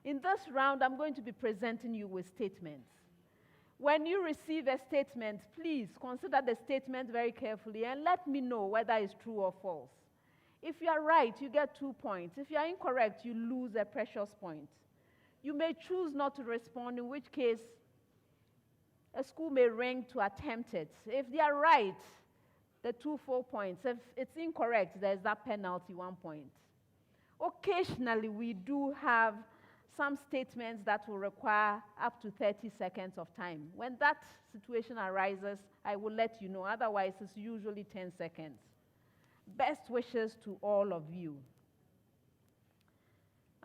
In this round, I'm going to be presenting you with statements. When you receive a statement, please consider the statement very carefully and let me know whether it's true or false. If you are right, you get 2 points. If you are incorrect, you lose a precious point. You may choose not to respond, in which case a school may ring to attempt it. If they are right, the 2 full points. If it's incorrect, there's that penalty, 1 point. Occasionally, we do have some statements that will require up to 30 seconds of time. When that situation arises, I will let you know. Otherwise, it's usually 10 seconds. Best wishes to all of you.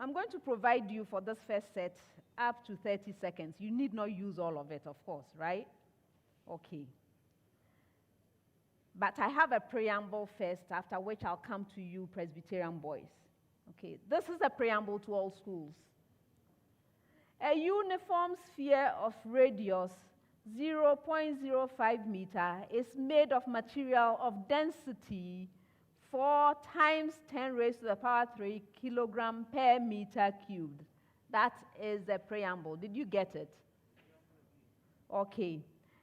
I'm going to provide you for this first set up to 30 seconds. You need not use all of it, of course, right? Okay. But I have a preamble first, after which I'll come to you, Presbyterian boys. Okay, this is a preamble to all schools. A uniform sphere of radius 0.05 meter is made of material of density 4 times 10 raised to the power 3 kilogram per meter cubed. That is the preamble. Did you get it? Okay.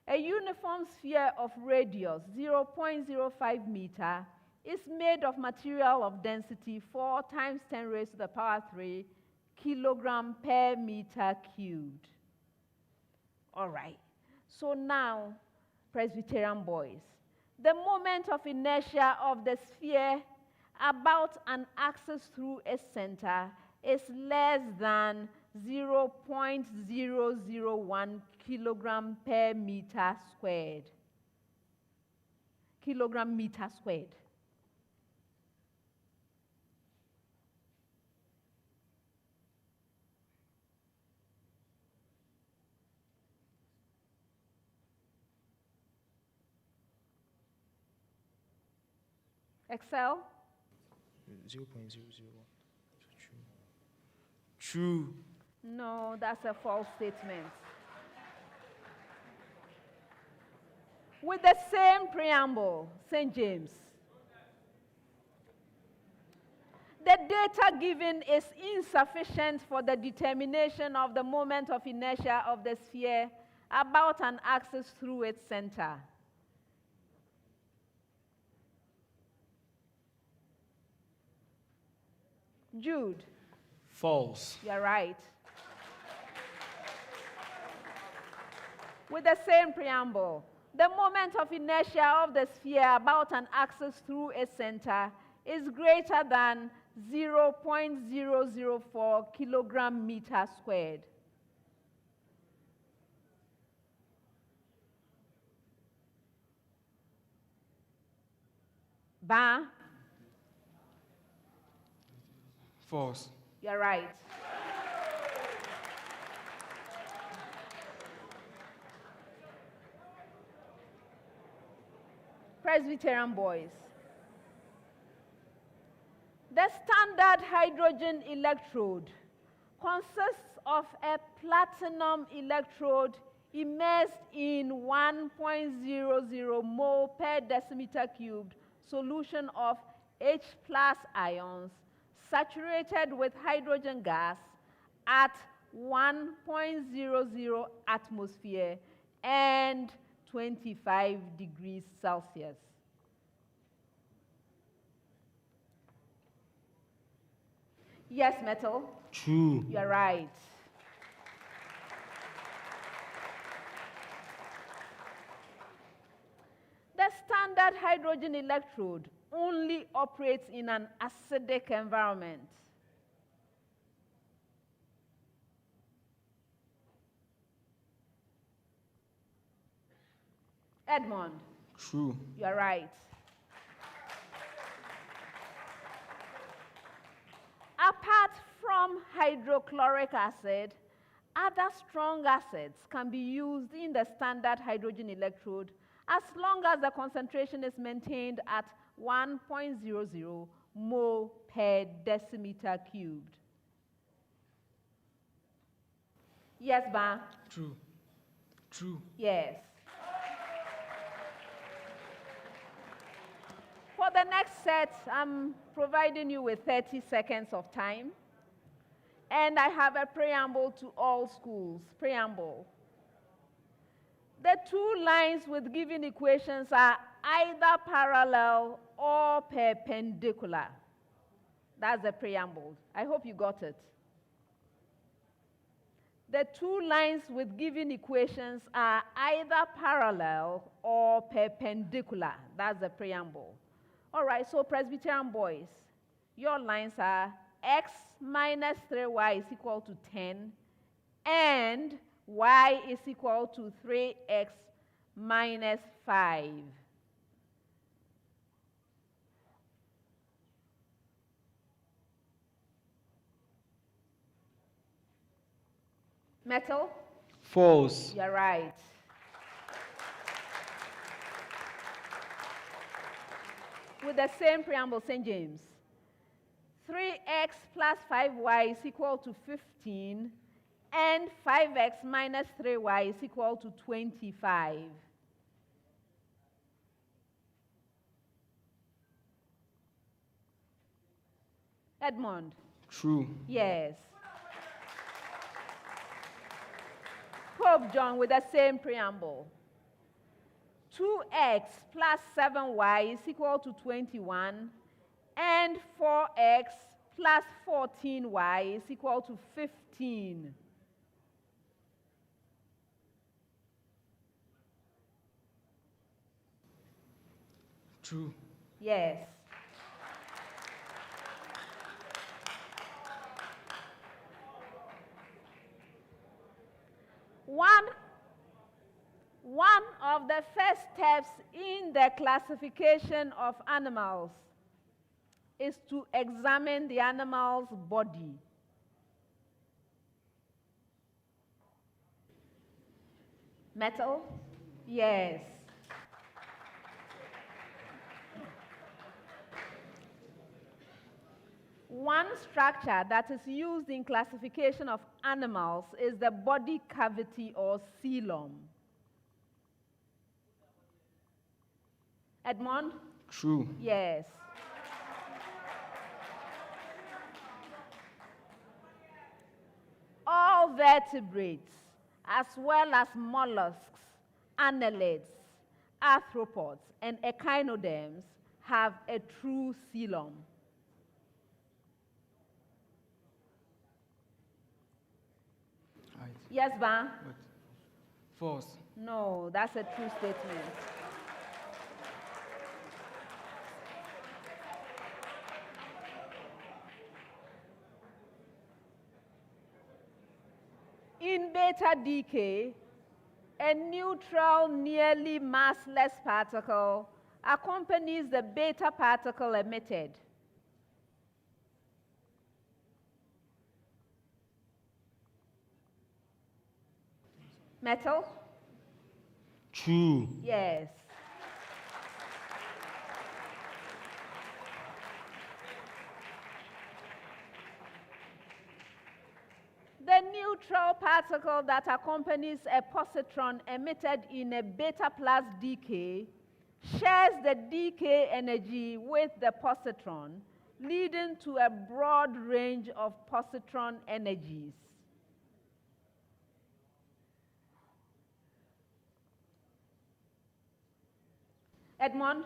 A uniform sphere of radius 0.05 meter is made of material of density 4 times 10 raised to the power 3 kilogram per meter cubed. All right. So now, Presbyterian boys, the moment of inertia of the sphere about an axis through a center is less than 0.001 kilogram per meter squared. Kilogram meter squared. Excel? 0.001. True. No, that's a false statement. With the same preamble, St. James. The data given is insufficient for the determination of the moment of inertia of the sphere about an axis through its center. Jude. False. You're right. With the same preamble, the moment of inertia of the sphere about an axis through its center is greater than 0.004 kilogram meter squared. Ba? False. You're right. Presbyterian boys. The standard hydrogen electrode consists of a platinum electrode immersed in 1.00 mole per decimeter cubed solution of H+ ions saturated with hydrogen gas at 1.00 atmosphere and 25 degrees Celsius. Yes, Metal? True. You're right. The standard hydrogen electrode only operates in an acidic environment. Edmond? True. You're right. Apart from hydrochloric acid, other strong acids can be used in the standard hydrogen electrode as long as the concentration is maintained at 1.00 mole per decimeter cubed. Yes, Ba? True. True. Yes. For the next set, I'm providing you with 30 seconds of time. And I have a preamble to all schools. Preamble. The two lines with given equations are either parallel or perpendicular. That's the preamble. I hope you got it. The two lines with given equations are either parallel or perpendicular. That's the preamble. All right, so Presbyterian boys, your lines are x minus 3y is equal to 10 and y is equal to 3x minus 5. Metal? False. You're right. With the same preamble, St. James. 3x plus 5y is equal to 15, and 5x minus 3y is equal to 25. Edmond? True. Yes. Pope John with the same preamble. 2x plus 7y is equal to 21, and 4x plus 14y is equal to 15. True. Yes. One of the first steps in the classification of animals is to examine the animal's body. Metal? Yes. One structure that is used in classification of animals is the body cavity or coelom. Edmond? True. Yes. All vertebrates, as well as mollusks, annelids, arthropods, and echinoderms, have a true coelom. Yes, Ba? False. No, that's a true statement. In beta decay, a neutral, nearly massless particle accompanies the beta particle emitted. Metal? True. Yes. The neutral particle that accompanies a positron emitted in a beta plus decay shares the decay energy with the positron, leading to a broad range of positron energies. Edmond?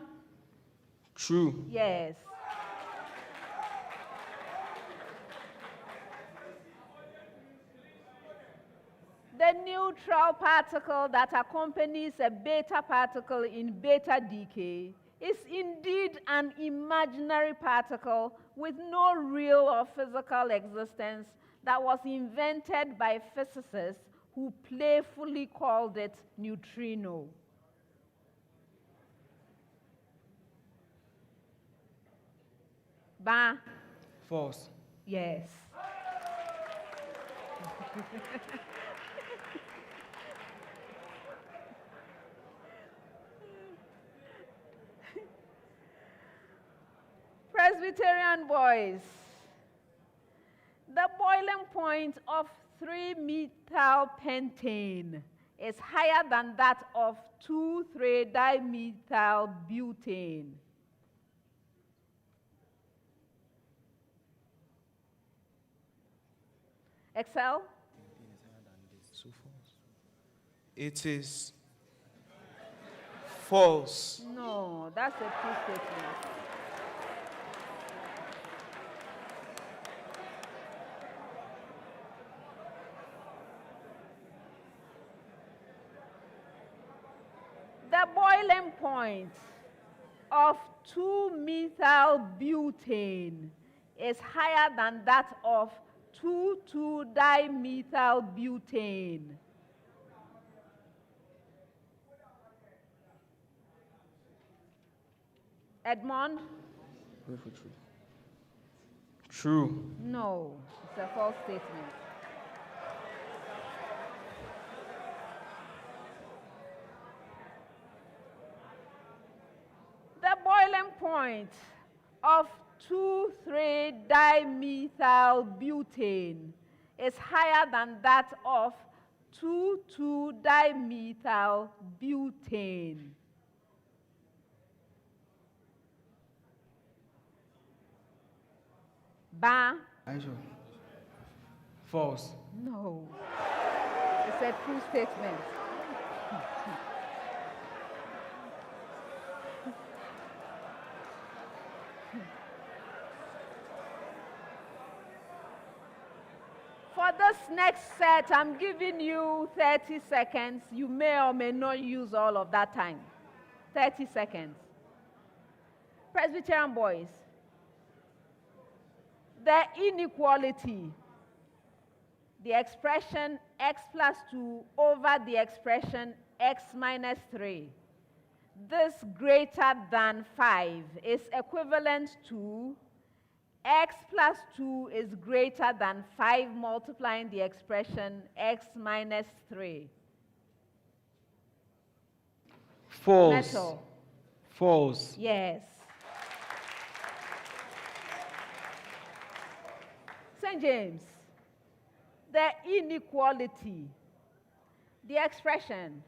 True. Yes. The neutral particle that accompanies a beta particle in beta decay is indeed an imaginary particle with no real or physical existence that was invented by physicists who playfully called it neutrino. Ba? False. Yes. Presbyterian boys, the boiling point of 3-methylpentane is higher than that of 2,3-dimethylbutane. Excel? It is false. No, that's a true statement. The boiling point of 2-methylbutane is higher than that of 2,2-dimethylbutane. Edmond? Wait for true. True. No, it's a false statement. The boiling point of 2,3-dimethylbutane is higher than that of 2,2-dimethylbutane. Ba? Are you sure? False. No. It's a true statement. For this next set, I'm giving you 30 seconds. You may or may not use all of that time. 30 seconds. Presbyterian boys, the inequality, the expression x plus 2 over the expression x minus 3, this greater than 5 is equivalent to x plus 2 is greater than 5 multiplying the expression x minus 3. False. Metal. False. Yes. St. James, the inequality, the expression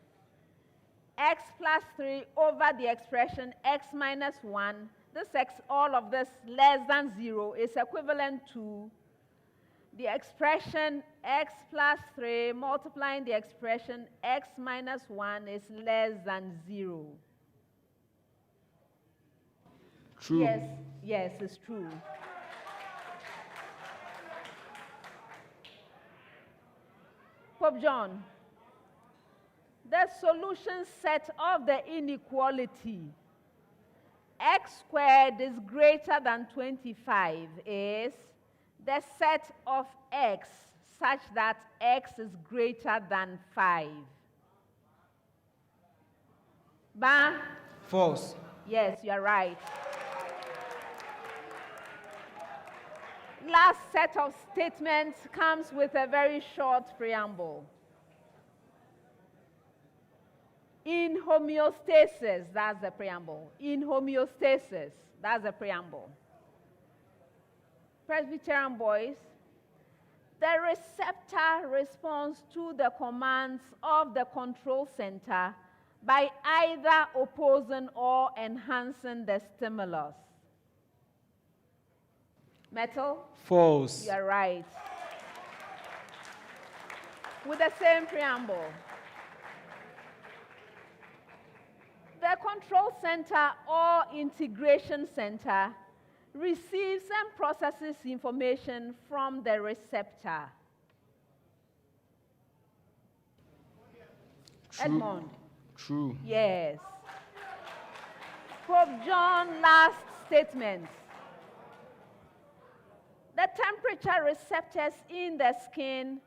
x plus 3 over the expression x minus 1, all of this less than 0 is equivalent to the expression x plus 3 multiplying the expression x minus 1 is less than 0. True. Yes, it's true. Pope John, the solution set of the inequality x squared is greater than 25 is the set of x such that x is greater than 5. Ba? False. Yes, you are right. Last set of statements comes with a very short preamble. In homeostasis, that's the preamble. In homeostasis, that's the preamble. Presbyterian boys, the receptor responds to the commands of the control center by either opposing or enhancing the stimulus. Metal? False. You are right. With the same preamble. The control center or integration center receives and processes information from the receptor. True. Edmond? True. Yes. Pope John, last statement. The temperature receptors in the skin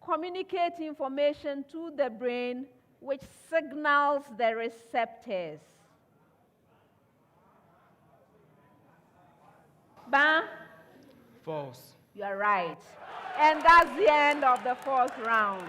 communicate information to the brain which signals the receptors. Ba? False. You are right. And that's the end of the fourth round.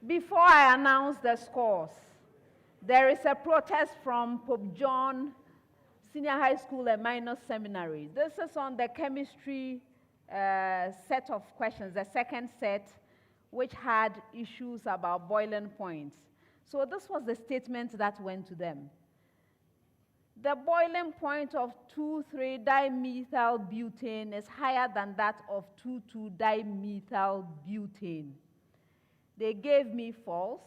Before I announce the scores, there is a protest from Pope John Senior High School and Minor Seminary. This is on the chemistry set of questions, the second set, which had issues about boiling points. So this was the statement that went to them. The boiling point of 2,3-dimethylbutane is higher than that of 2,2-dimethylbutane. They gave me false,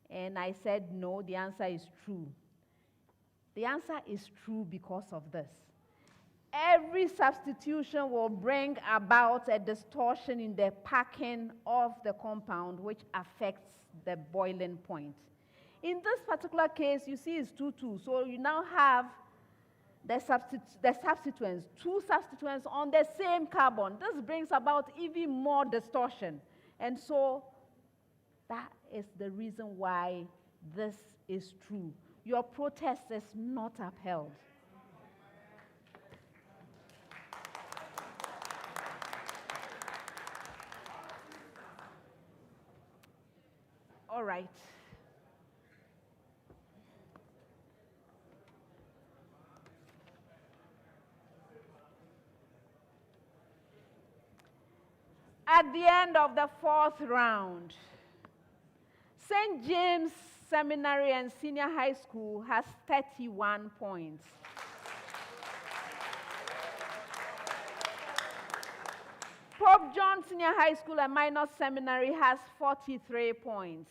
and I said no, the answer is true. The answer is true because of this. Every substitution will bring about a distortion in the packing of the compound, which affects the boiling point. In this particular case, you see it's 2,2. So you now have the substituents, two substituents on the same carbon. This brings about even more distortion. And so that is the reason why this is true. Your protest is not upheld. All right. At the end of the fourth round, St. James Seminary and Senior High School has 31 points. Pope John Senior High School and Minor Seminary has 43 points.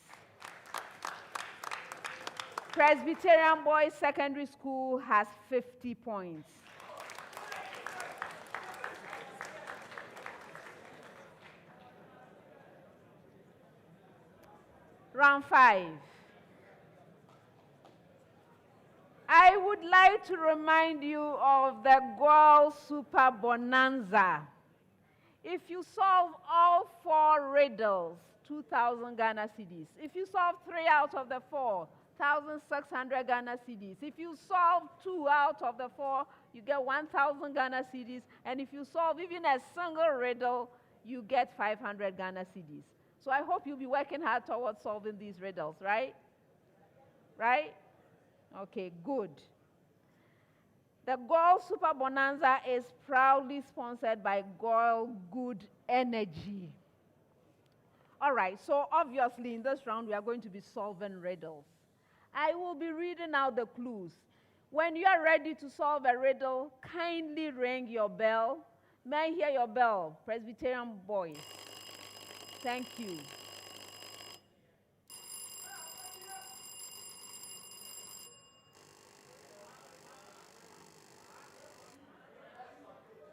Presbyterian Boys Secondary School has 50 points. Round 5. I would like to remind you of the Goal Super Bonanza. If you solve all 4 riddles, 2,000 Ghana cedis. If you solve 3 out of the 4, 1,600 Ghana cedis. If you solve 2 out of the 4, you get 1,000 Ghana cedis. And if you solve even a single riddle, you get 500 Ghana cedis. So I hope you'll be working hard towards solving these riddles, right? Right? Okay, good. The Goal Super Bonanza is proudly sponsored by Goil Good Energy. All right, so obviously in this round we are going to be solving riddles. I will be reading out the clues. When you are ready to solve a riddle, kindly ring your bell. May I hear your bell, Presbyterian boys? Thank you.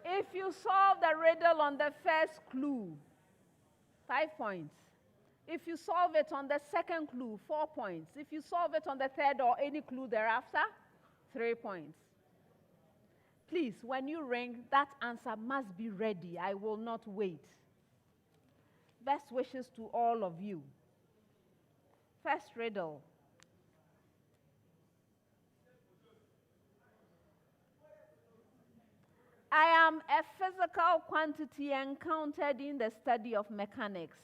If you solve the riddle on the first clue, 5 points. If you solve it on the second clue, 4 points. If you solve it on the third or any clue thereafter, 3 points. Please, when you ring, that answer must be ready. I will not wait. Best wishes to all of you. First riddle. I am a physical quantity encountered in the study of mechanics.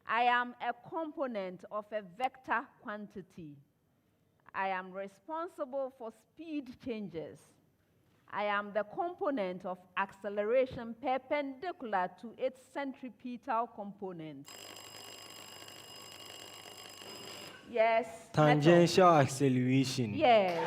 I am a component of a vector quantity. I am responsible for speed changes. I am the component of acceleration perpendicular to its centripetal component. Yes. Tangential acceleration. Yes.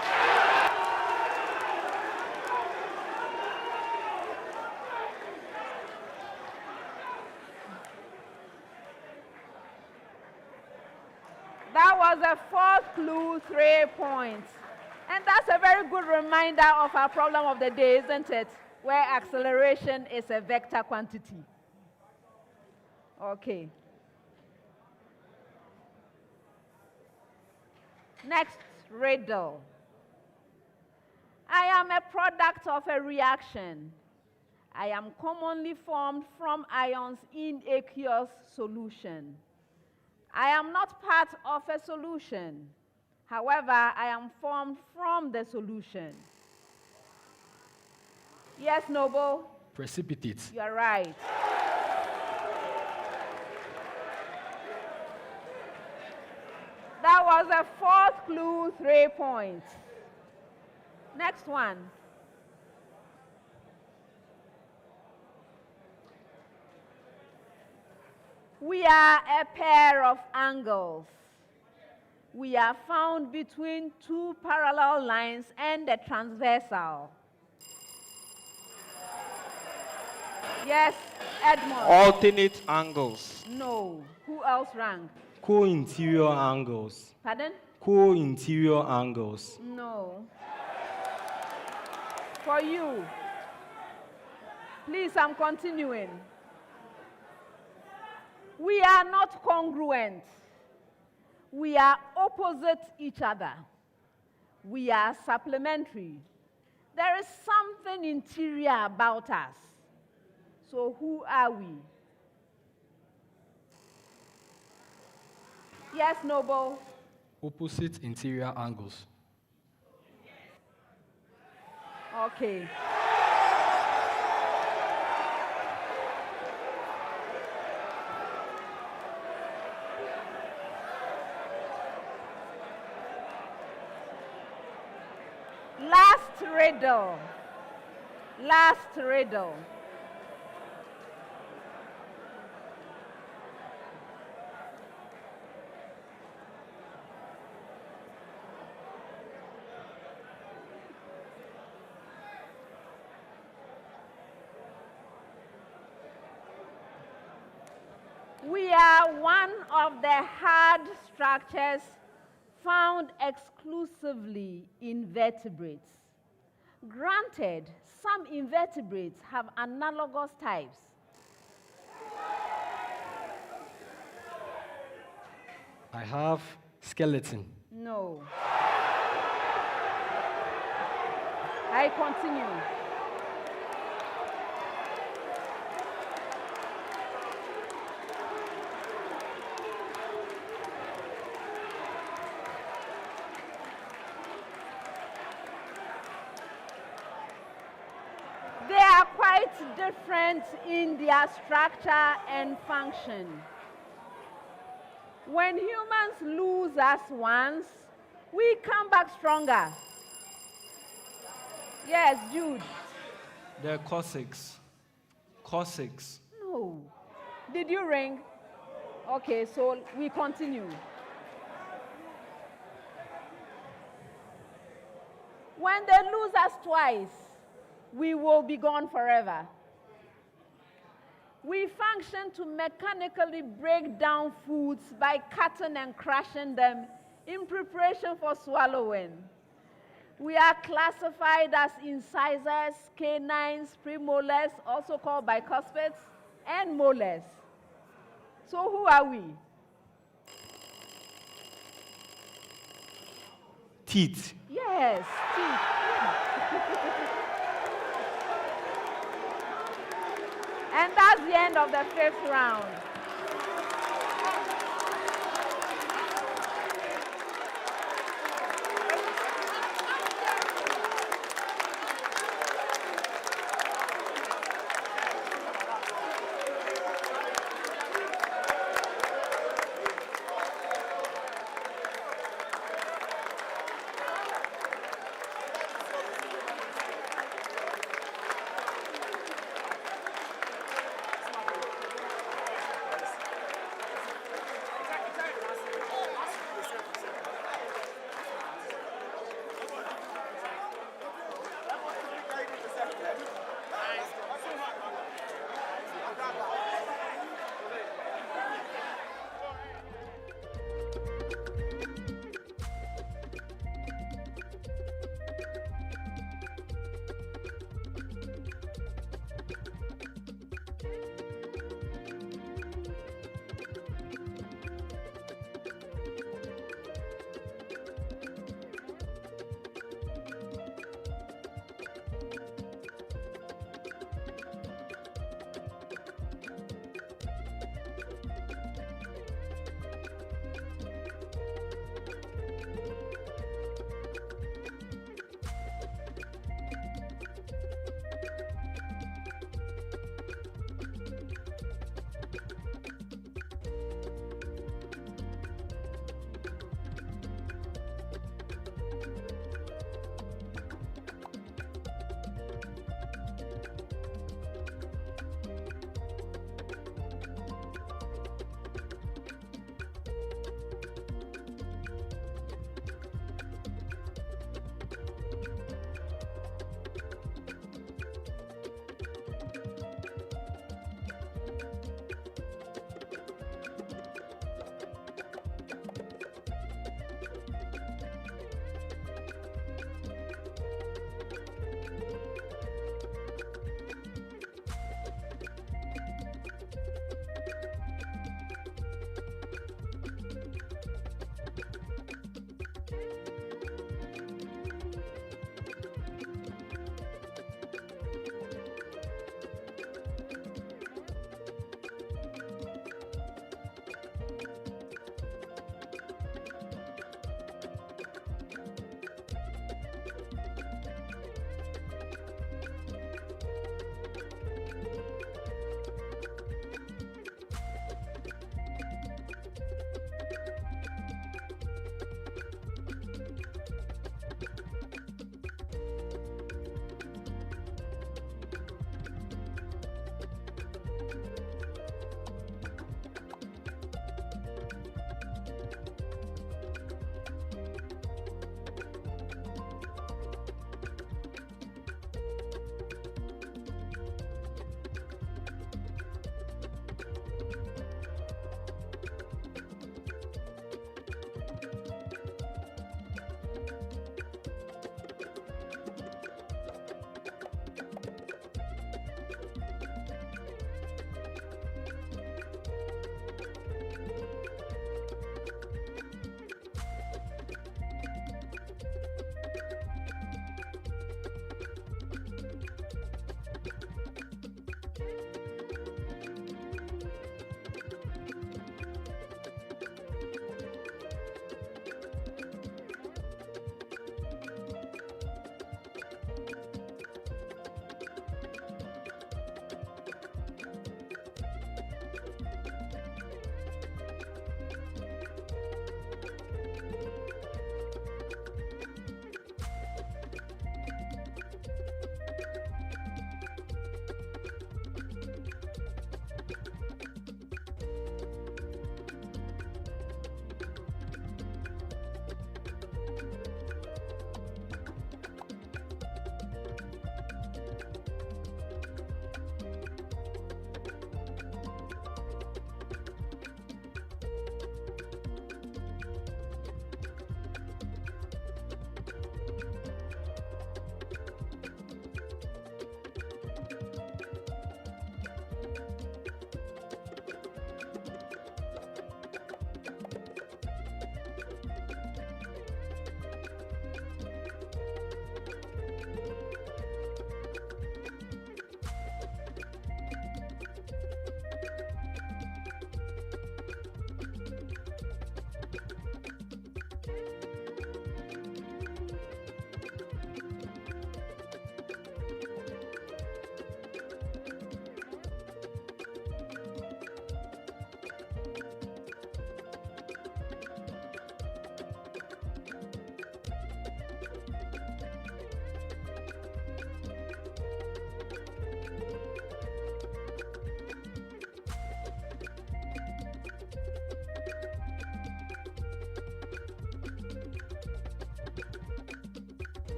That was the fourth clue, 3 points. And that's a very good reminder of our problem of the day, isn't it? Where acceleration is a vector quantity. Okay. Next riddle. I am a product of a reaction. I am commonly formed from ions in aqueous solution. I am not part of a solution. However, I am formed from the solution. Yes, Noble? Precipitate. You are right. the fourth clue, 3 points. Next one. We are a pair of angles. We are found between two parallel lines and the transversal. Yes, Edmond. Alternate angles. No. Who else rang? Co-interior angles. Pardon? Co-interior angles. No. For you. Please, I'm continuing. We are not congruent. We are opposite each other. We are supplementary. There is something interior about us. So who are we? Yes, Noble. Opposite interior angles. Okay. Last riddle. Last riddle. We are one of the hard structures found exclusively in vertebrates. Granted, some invertebrates have analogous types. I have skeleton. No. I continue. They are quite different in their structure and function. When humans lose us once, we come back stronger. Yes, Jude. The coccyx. Coccyx. No. Did you ring? Okay, so we continue. When they lose us twice, we will be gone forever. We function to mechanically break down foods by cutting and crushing them in preparation for swallowing. We are classified as incisors, canines, premolars, also called bicuspids, and molars. So who are we? Teeth. Yes, teeth. And that's the end of the fifth round.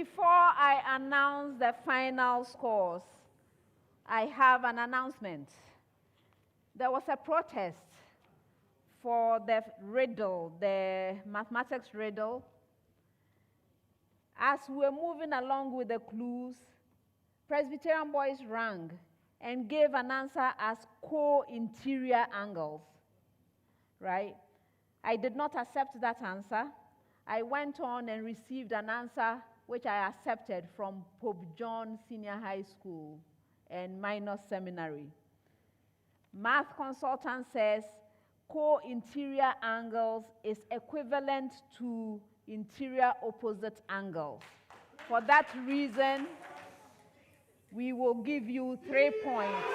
Before I announce the final scores, I have an announcement. There was a protest for the riddle, the mathematics riddle. As we're moving along with the clues, Presbyterian boys rang and gave an answer as co-interior angles, right? I did not accept that answer. I went on and received an answer which I accepted from Pope John Senior High School and Minor Seminary. Math consultant says co-interior angles is equivalent to interior opposite angles. For that reason, we will give you 3 points.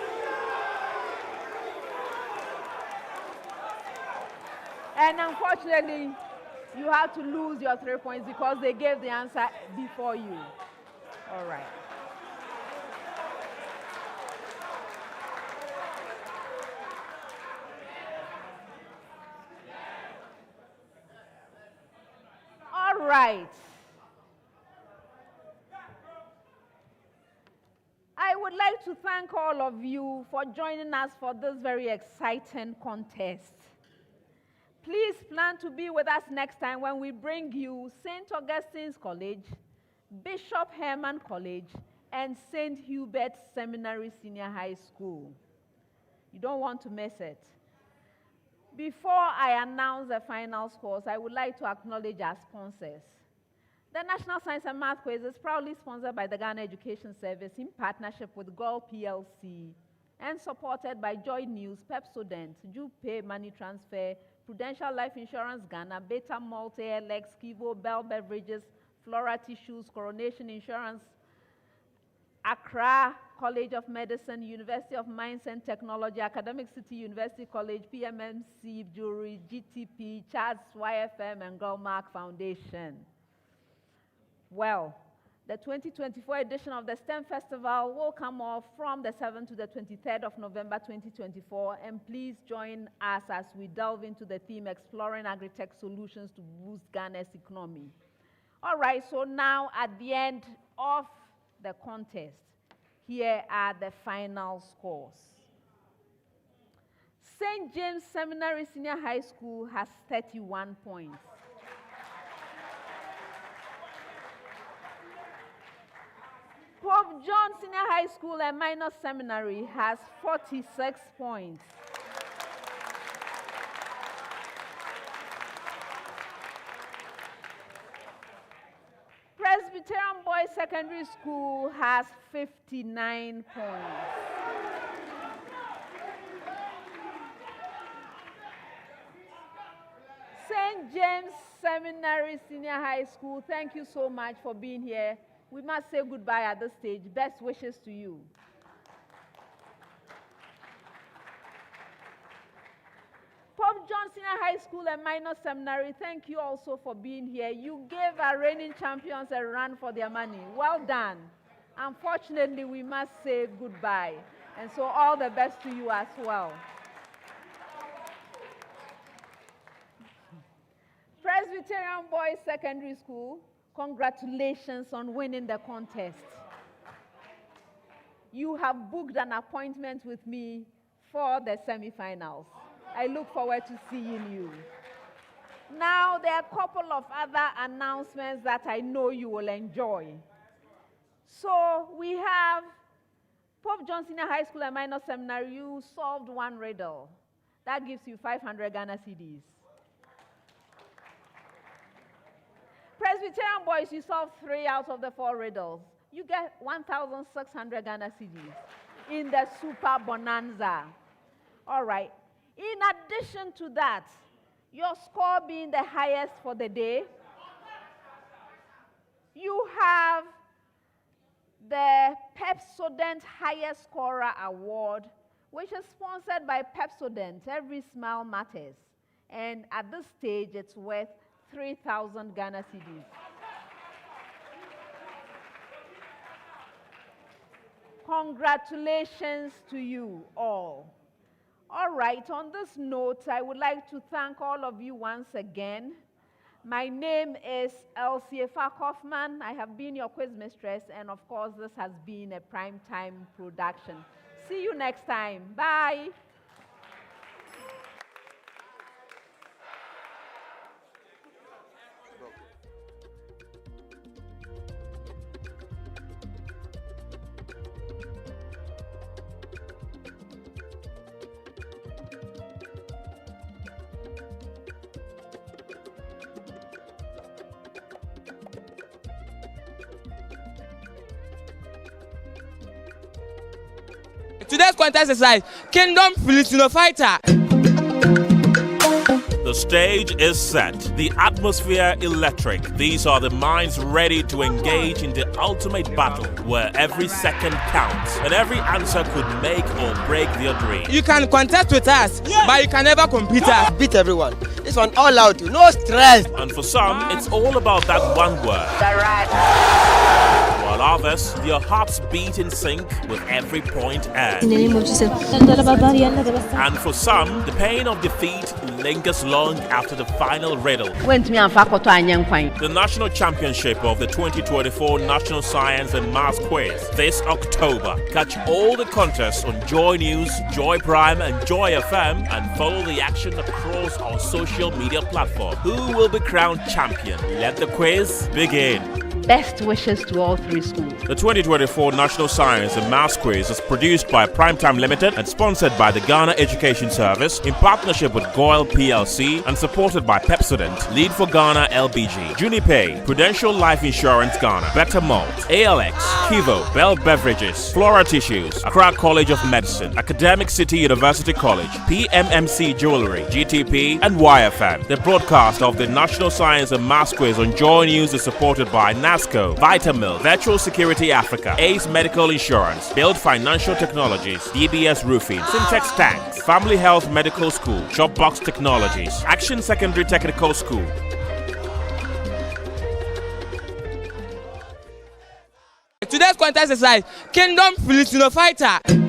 And unfortunately, you have to lose your 3 points because they gave the answer before you. All right. All right. I would like to thank all of you for joining us for this very exciting contest. Please plan to be with us next time when we bring you St. Augustine's College, Bishop Herman College, and St. Hubert Seminary Senior High School. You don't want to miss it. Before I announce the final scores, I would like to acknowledge our sponsors. The National Science and Math Quiz is proudly sponsored by the Ghana Education Service in partnership with GOL PLC and supported by Joy News, Pepsodent, Jupe Money Transfer, Prudential Life Insurance Ghana, Beta Multi, Lex, Kivo, Bell Beverages, Flora Tissues, Coronation Insurance, Accra College of Medicine, University of Mines and Technology, Academic City University College, PMMC, Jewelry, GTP, Charles YFM, and Goldmark Foundation. Well, the 2024 edition of the STEM Festival will come off from the 7th to the 23rd of November 2024, and please join us as we delve into the theme Exploring Agri-Tech Solutions to Boost Ghana's Economy. All right, so now at the end of the contest, here are the final scores. St. James Seminary Senior High School has 31 points. Pope John Senior High School and Minor Seminary has 46 points. Presbyterian Boys Secondary School has 59 points. St. James Seminary Senior High School, thank you so much for being here. We must say goodbye at this stage. Best wishes to you. Pope John Senior High School and Minor Seminary, thank you also for being here. You gave our reigning champions a run for their money. Well done. Unfortunately, we must say goodbye. And so all the best to you as well. Presbyterian Boys Secondary School, congratulations on winning the contest. You have booked an appointment with me for the semifinals. I look forward to seeing you. Now, there are a couple of other announcements that I know you will enjoy. So, we have Pope John Senior High School and Minor Seminary. You solved one riddle. That gives you 500 Ghana cedis. Presbyterian Boys, you solved 3 out of the 4 riddles. You get 1,600 Ghana cedis in the Super Bonanza. All right. In addition to that, your score being the highest for the day, you have the Pepsodent Highest Scorer Award, which is sponsored by Pepsodent. Every smile matters. And at this stage, it's worth 3,000 Ghana cedis. Congratulations to you all. All right, on this note, I would like to thank all of you once again. My name is Elsie Kaufman. I have been your quiz mistress, and of course, this has been a primetime production. See you next time. Bye. Today's contest exercise, Kingdom Filipino Fighter. The stage is set, the atmosphere electric. These are the minds ready to engage in the ultimate battle, where every second counts and every answer could make or break their dream. You can contest with us, but you can never compete us. Beat everyone. This one all out, no stress. And for some, it's all about that one word. While others, their hearts beat in sync with every point earned. In the name of Jesus. And for some, the pain of defeat lingers long after the final riddle. The national championship of the 2024 National Science and Maths Quiz this October. Catch all the contests on Joy News, Joy Prime and Joy FM and follow the action across our social media platform. Who will be crowned champion? Let the quiz begin. Best wishes to all three schools. The 2024 National Science and Maths Quiz is produced by Primetime Limited and sponsored by the Ghana Education Service in partnership with GOIL PLC and supported by Pepsodent, Lead for Ghana LBG, Junipay, Prudential Life Insurance Ghana, Better Malt, ALX, Kivo, Bell Beverages, Flora Tissues, Accra College of Medicine, Academic City University College, PMMC Jewelry, GTP, and YFM. The broadcast of the National Science and Maths Quiz on Joy News is supported by NASCO, Vitamil, Virtual Security Africa, Ace Medical Insurance, Build Financial Technologies, DBS Roofing, Syntex Tanks, Family Health Medical School, Shopbox Technologies, Action Secondary Technical School. Today's contest exercise, Kingdom Filipino Fighter.